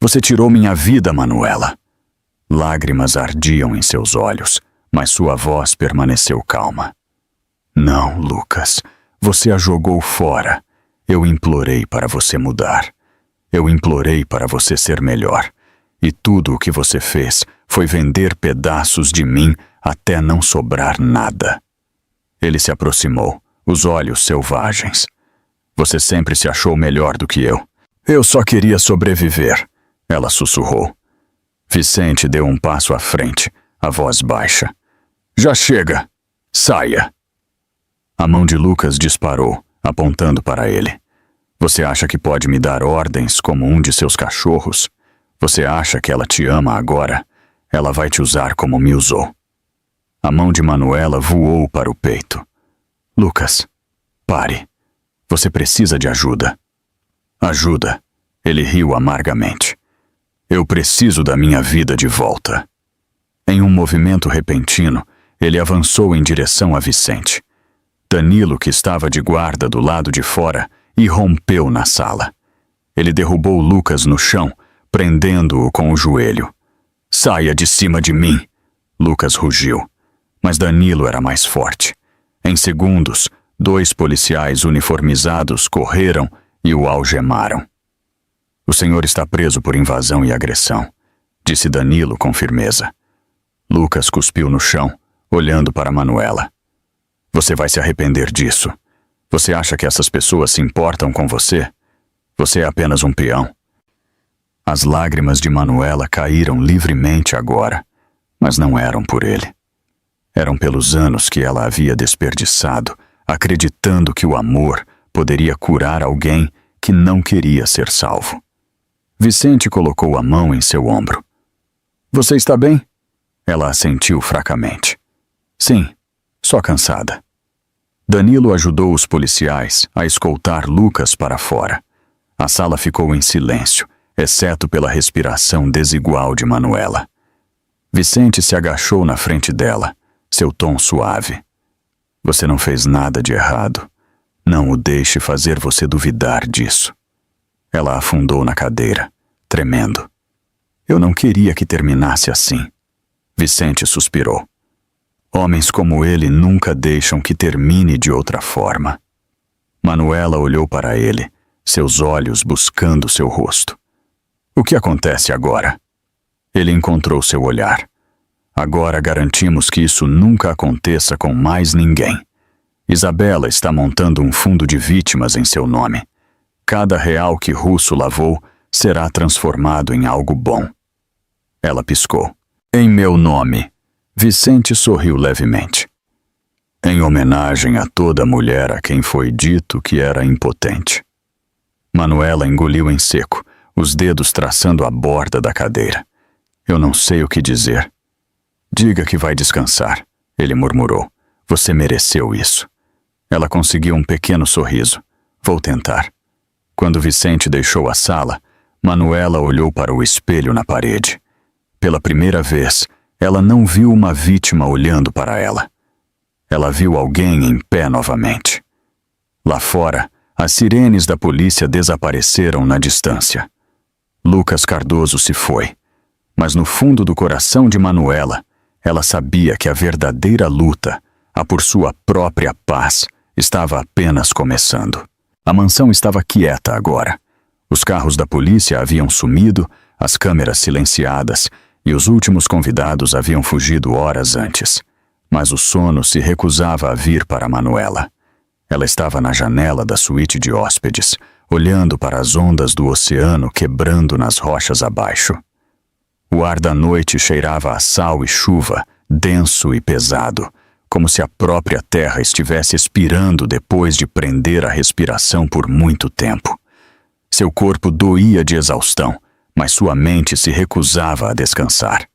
Você tirou minha vida, Manuela. Lágrimas ardiam em seus olhos, mas sua voz permaneceu calma. Não, Lucas, você a jogou fora. Eu implorei para você mudar. Eu implorei para você ser melhor. E tudo o que você fez foi vender pedaços de mim até não sobrar nada. Ele se aproximou, os olhos selvagens. Você sempre se achou melhor do que eu. Eu só queria sobreviver, ela sussurrou. Vicente deu um passo à frente, a voz baixa. Já chega! Saia! A mão de Lucas disparou, apontando para ele. Você acha que pode me dar ordens como um de seus cachorros? Você acha que ela te ama agora? Ela vai te usar como me usou. A mão de Manuela voou para o peito. Lucas, pare. Você precisa de ajuda. Ajuda. Ele riu amargamente. Eu preciso da minha vida de volta. Em um movimento repentino, ele avançou em direção a Vicente. Danilo, que estava de guarda do lado de fora, irrompeu na sala. Ele derrubou Lucas no chão, prendendo-o com o joelho. Saia de cima de mim! Lucas rugiu. Mas Danilo era mais forte. Em segundos, 2 policiais uniformizados correram e o algemaram. O senhor está preso por invasão e agressão, disse Danilo com firmeza. Lucas cuspiu no chão, olhando para Manuela. Você vai se arrepender disso. Você acha que essas pessoas se importam com você? Você é apenas um peão. As lágrimas de Manuela caíram livremente agora, mas não eram por ele. Eram pelos anos que ela havia desperdiçado, acreditando que o amor poderia curar alguém que não queria ser salvo. Vicente colocou a mão em seu ombro. Você está bem? Ela assentiu fracamente. Sim, só cansada. Danilo ajudou os policiais a escoltar Lucas para fora. A sala ficou em silêncio, exceto pela respiração desigual de Manuela. Vicente se agachou na frente dela, seu tom suave. Você não fez nada de errado. Não o deixe fazer você duvidar disso. Ela afundou na cadeira, tremendo. Eu não queria que terminasse assim. Vicente suspirou. Homens como ele nunca deixam que termine de outra forma. Manuela olhou para ele, seus olhos buscando seu rosto. O que acontece agora? Ele encontrou seu olhar. Agora garantimos que isso nunca aconteça com mais ninguém. Isabela está montando um fundo de vítimas em seu nome. Cada real que Russo lavou será transformado em algo bom. Ela piscou. Em meu nome. Vicente sorriu levemente. em homenagem a toda mulher a quem foi dito que era impotente. Manuela engoliu em seco, os dedos traçando a borda da cadeira. Eu não sei o que dizer. Diga que vai descansar, ele murmurou. Você mereceu isso. Ela conseguiu um pequeno sorriso. Vou tentar. Quando Vicente deixou a sala, Manuela olhou para o espelho na parede. Pela primeira vez, ela não viu uma vítima olhando para ela. Ela viu alguém em pé novamente. Lá fora, as sirenes da polícia desapareceram na distância. Lucas Cardoso se foi, mas no fundo do coração de Manuela, ela sabia que a verdadeira luta, a por sua própria paz, estava apenas começando. A mansão estava quieta agora. Os carros da polícia haviam sumido, as câmeras silenciadas, e os últimos convidados haviam fugido horas antes. Mas o sono se recusava a vir para Manuela. Ela estava na janela da suíte de hóspedes, olhando para as ondas do oceano quebrando nas rochas abaixo. O ar da noite cheirava a sal e chuva, denso e pesado, como se a própria terra estivesse expirando depois de prender a respiração por muito tempo. Seu corpo doía de exaustão, mas sua mente se recusava a descansar.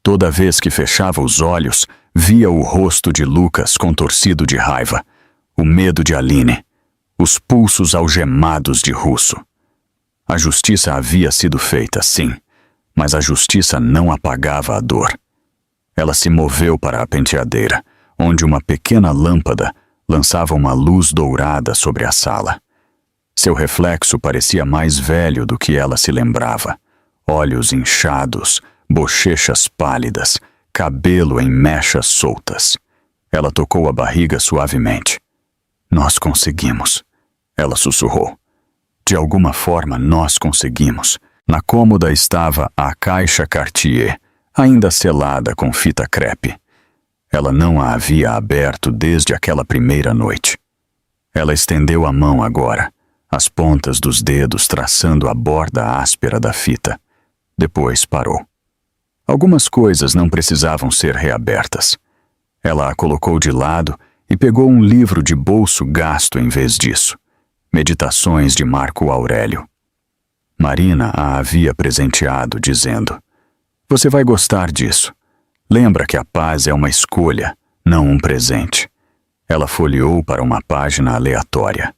Toda vez que fechava os olhos, via o rosto de Lucas contorcido de raiva, o medo de Aline, os pulsos algemados de Russo. A justiça havia sido feita, sim, mas a justiça não apagava a dor. Ela se moveu para a penteadeira, onde uma pequena lâmpada lançava uma luz dourada sobre a sala. Seu reflexo parecia mais velho do que ela se lembrava. Olhos inchados, bochechas pálidas, cabelo em mechas soltas. Ela tocou a barriga suavemente. Nós conseguimos, ela sussurrou. De alguma forma nós conseguimos. Na cômoda estava a caixa Cartier, ainda selada com fita crepe. Ela não a havia aberto desde aquela primeira noite. Ela estendeu a mão agora, as pontas dos dedos traçando a borda áspera da fita. Depois parou. Algumas coisas não precisavam ser reabertas. Ela a colocou de lado e pegou um livro de bolso gasto em vez disso. Meditações de Marco Aurélio. Marina a havia presenteado, dizendo: Você vai gostar disso. Lembra que a paz é uma escolha, não um presente. Ela folheou para uma página aleatória.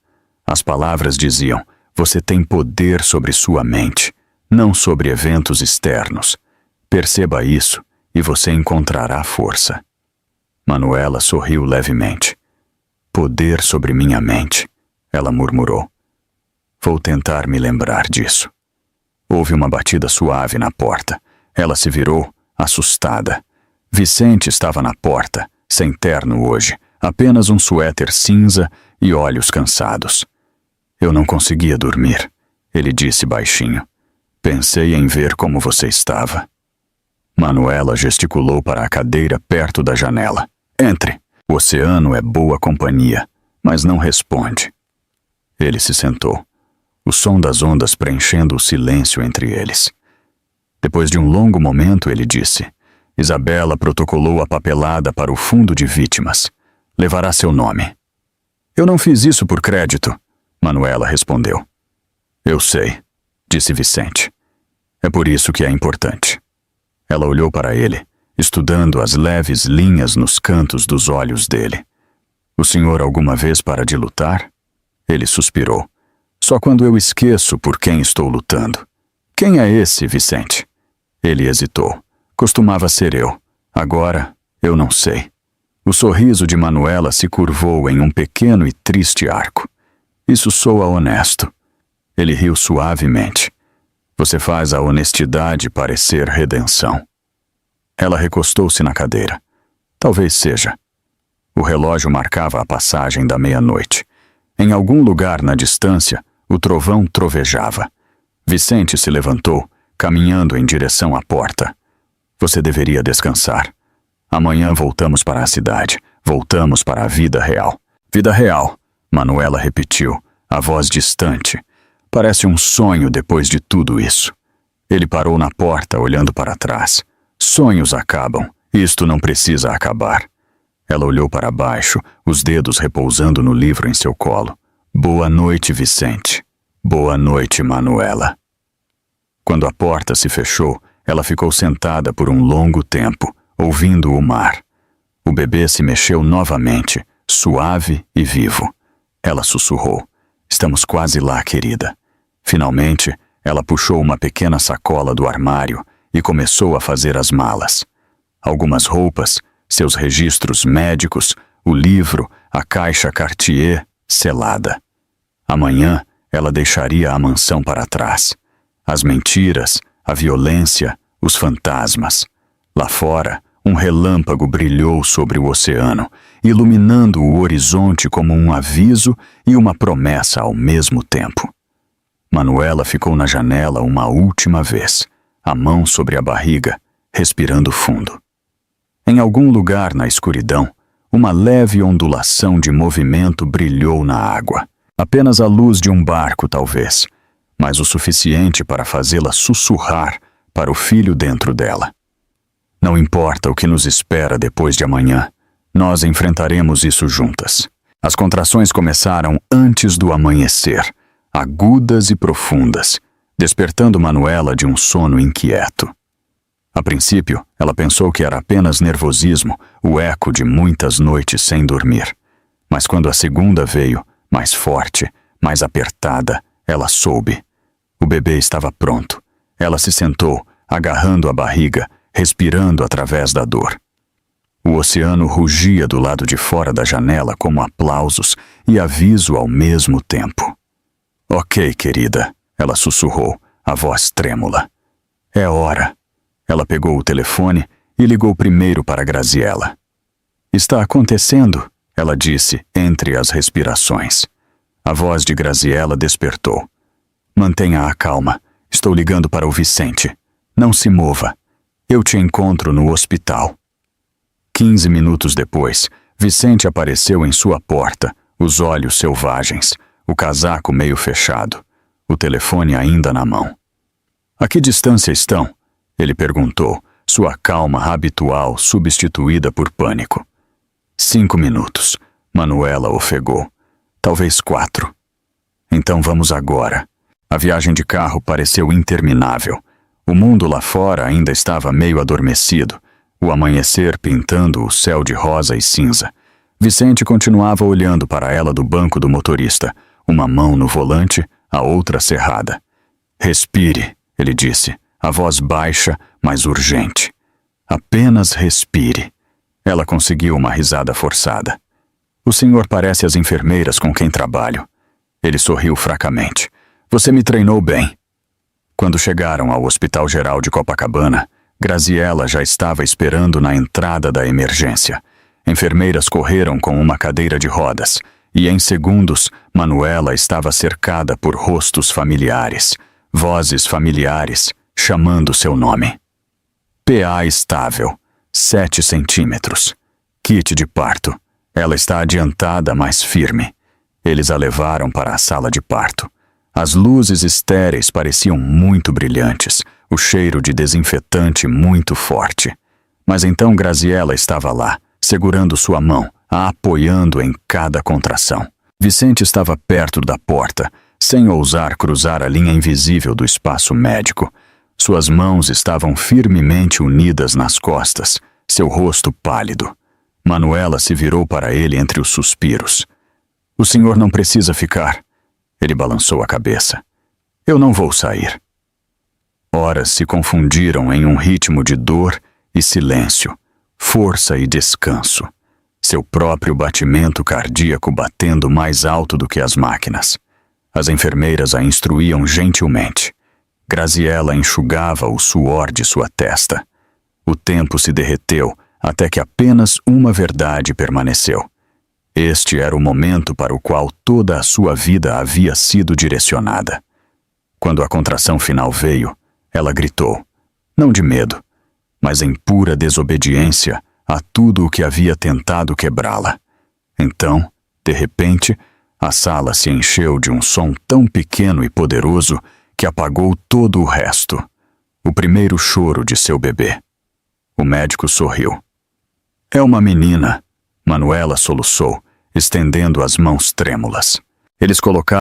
As palavras diziam: Você tem poder sobre sua mente, não sobre eventos externos. Perceba isso e você encontrará força. Manuela sorriu levemente. Poder sobre minha mente, ela murmurou. Vou tentar me lembrar disso. Houve uma batida suave na porta. Ela se virou, assustada. Vicente estava na porta, sem terno hoje, apenas um suéter cinza e olhos cansados. Eu não conseguia dormir, ele disse baixinho. Pensei em ver como você estava. Manuela gesticulou para a cadeira perto da janela. Entre. O oceano é boa companhia, mas não responde. Ele se sentou, o som das ondas preenchendo o silêncio entre eles. Depois de um longo momento, ele disse: Isabela protocolou a papelada para o fundo de vítimas. Levará seu nome. Eu não fiz isso por crédito, Manuela respondeu. Eu sei, disse Vicente. É por isso que é importante. Ela olhou para ele, estudando as leves linhas nos cantos dos olhos dele. O senhor alguma vez para de lutar? Ele suspirou. Só quando eu esqueço por quem estou lutando. Quem é esse, Vicente? Ele hesitou. Costumava ser eu. Agora, eu não sei. O sorriso de Manuela se curvou em um pequeno e triste arco. Isso soa honesto. Ele riu suavemente. Você faz a honestidade parecer redenção. Ela recostou-se na cadeira. Talvez seja. O relógio marcava a passagem da meia-noite. Em algum lugar na distância, o trovão trovejava. Vicente se levantou, caminhando em direção à porta. Você deveria descansar. Amanhã voltamos para a cidade. Voltamos para a vida real. Vida real, Manuela repetiu, a voz distante. Parece um sonho depois de tudo isso. Ele parou na porta, olhando para trás. Sonhos acabam. Isto não precisa acabar. Ela olhou para baixo, os dedos repousando no livro em seu colo. Boa noite, Vicente. Boa noite, Manuela. Quando a porta se fechou, ela ficou sentada por um longo tempo, ouvindo o mar. O bebê se mexeu novamente, suave e vivo. Ela sussurrou. Estamos quase lá, querida. Finalmente, ela puxou uma pequena sacola do armário e começou a fazer as malas. Algumas roupas, seus registros médicos, o livro, a caixa Cartier, selada. Amanhã, ela deixaria a mansão para trás. As mentiras, a violência, os fantasmas. Lá fora, um relâmpago brilhou sobre o oceano, iluminando o horizonte como um aviso e uma promessa ao mesmo tempo. Manuela ficou na janela uma última vez, a mão sobre a barriga, respirando fundo. Em algum lugar na escuridão, uma leve ondulação de movimento brilhou na água. Apenas a luz de um barco, talvez, mas o suficiente para fazê-la sussurrar para o filho dentro dela. Não importa o que nos espera depois de amanhã, nós enfrentaremos isso juntas. As contrações começaram antes do amanhecer, agudas e profundas, despertando Manuela de um sono inquieto. A princípio, ela pensou que era apenas nervosismo, o eco de muitas noites sem dormir. Mas quando a segunda veio, mais forte, mais apertada, ela soube. O bebê estava pronto. Ela se sentou, agarrando a barriga, respirando através da dor. O oceano rugia do lado de fora da janela como aplausos e aviso ao mesmo tempo. Ok, querida, ela sussurrou, a voz trêmula. É hora. Ela pegou o telefone e ligou primeiro para Graziella. Está acontecendo, ela disse entre as respirações. A voz de Graziella despertou. Mantenha a calma. Estou ligando para o Vicente. Não se mova. Eu te encontro no hospital. 15 minutos depois, Vicente apareceu em sua porta, os olhos selvagens, o casaco meio fechado, o telefone ainda na mão. A que distância estão? Ele perguntou, sua calma habitual substituída por pânico. 5 minutos. Manuela ofegou. Talvez 4. Então vamos agora. A viagem de carro pareceu interminável. O mundo lá fora ainda estava meio adormecido, o amanhecer pintando o céu de rosa e cinza. Vicente continuava olhando para ela do banco do motorista, uma mão no volante, a outra cerrada. Respire, ele disse, a voz baixa, mas urgente. Apenas respire. Ela conseguiu uma risada forçada. O senhor parece as enfermeiras com quem trabalho. Ele sorriu fracamente. Você me treinou bem. Quando chegaram ao Hospital Geral de Copacabana, Graziella já estava esperando na entrada da emergência. Enfermeiras correram com uma cadeira de rodas, e em segundos, Manuela estava cercada por rostos familiares, vozes familiares, chamando seu nome. PA estável, 7 centímetros. Kit de parto. Ela está adiantada, mas firme. Eles a levaram para a sala de parto. As luzes estéreis pareciam muito brilhantes, o cheiro de desinfetante muito forte. Mas então Graziella estava lá, segurando sua mão, a apoiando em cada contração. Vicente estava perto da porta, sem ousar cruzar a linha invisível do espaço médico. Suas mãos estavam firmemente unidas nas costas, seu rosto pálido. Manuela se virou para ele entre os suspiros. O senhor não precisa ficar. Ele balançou a cabeça. Eu não vou sair. Horas se confundiram em um ritmo de dor e silêncio, força e descanso. Seu próprio batimento cardíaco batendo mais alto do que as máquinas. As enfermeiras a instruíam gentilmente. Graziella enxugava o suor de sua testa. O tempo se derreteu até que apenas uma verdade permaneceu. Este era o momento para o qual toda a sua vida havia sido direcionada. Quando a contração final veio, ela gritou, não de medo, mas em pura desobediência a tudo o que havia tentado quebrá-la. Então, de repente, a sala se encheu de um som tão pequeno e poderoso que apagou todo o resto. O primeiro choro de seu bebê. O médico sorriu. É uma menina, Manuela soluçou, estendendo as mãos trêmulas. Eles colocaram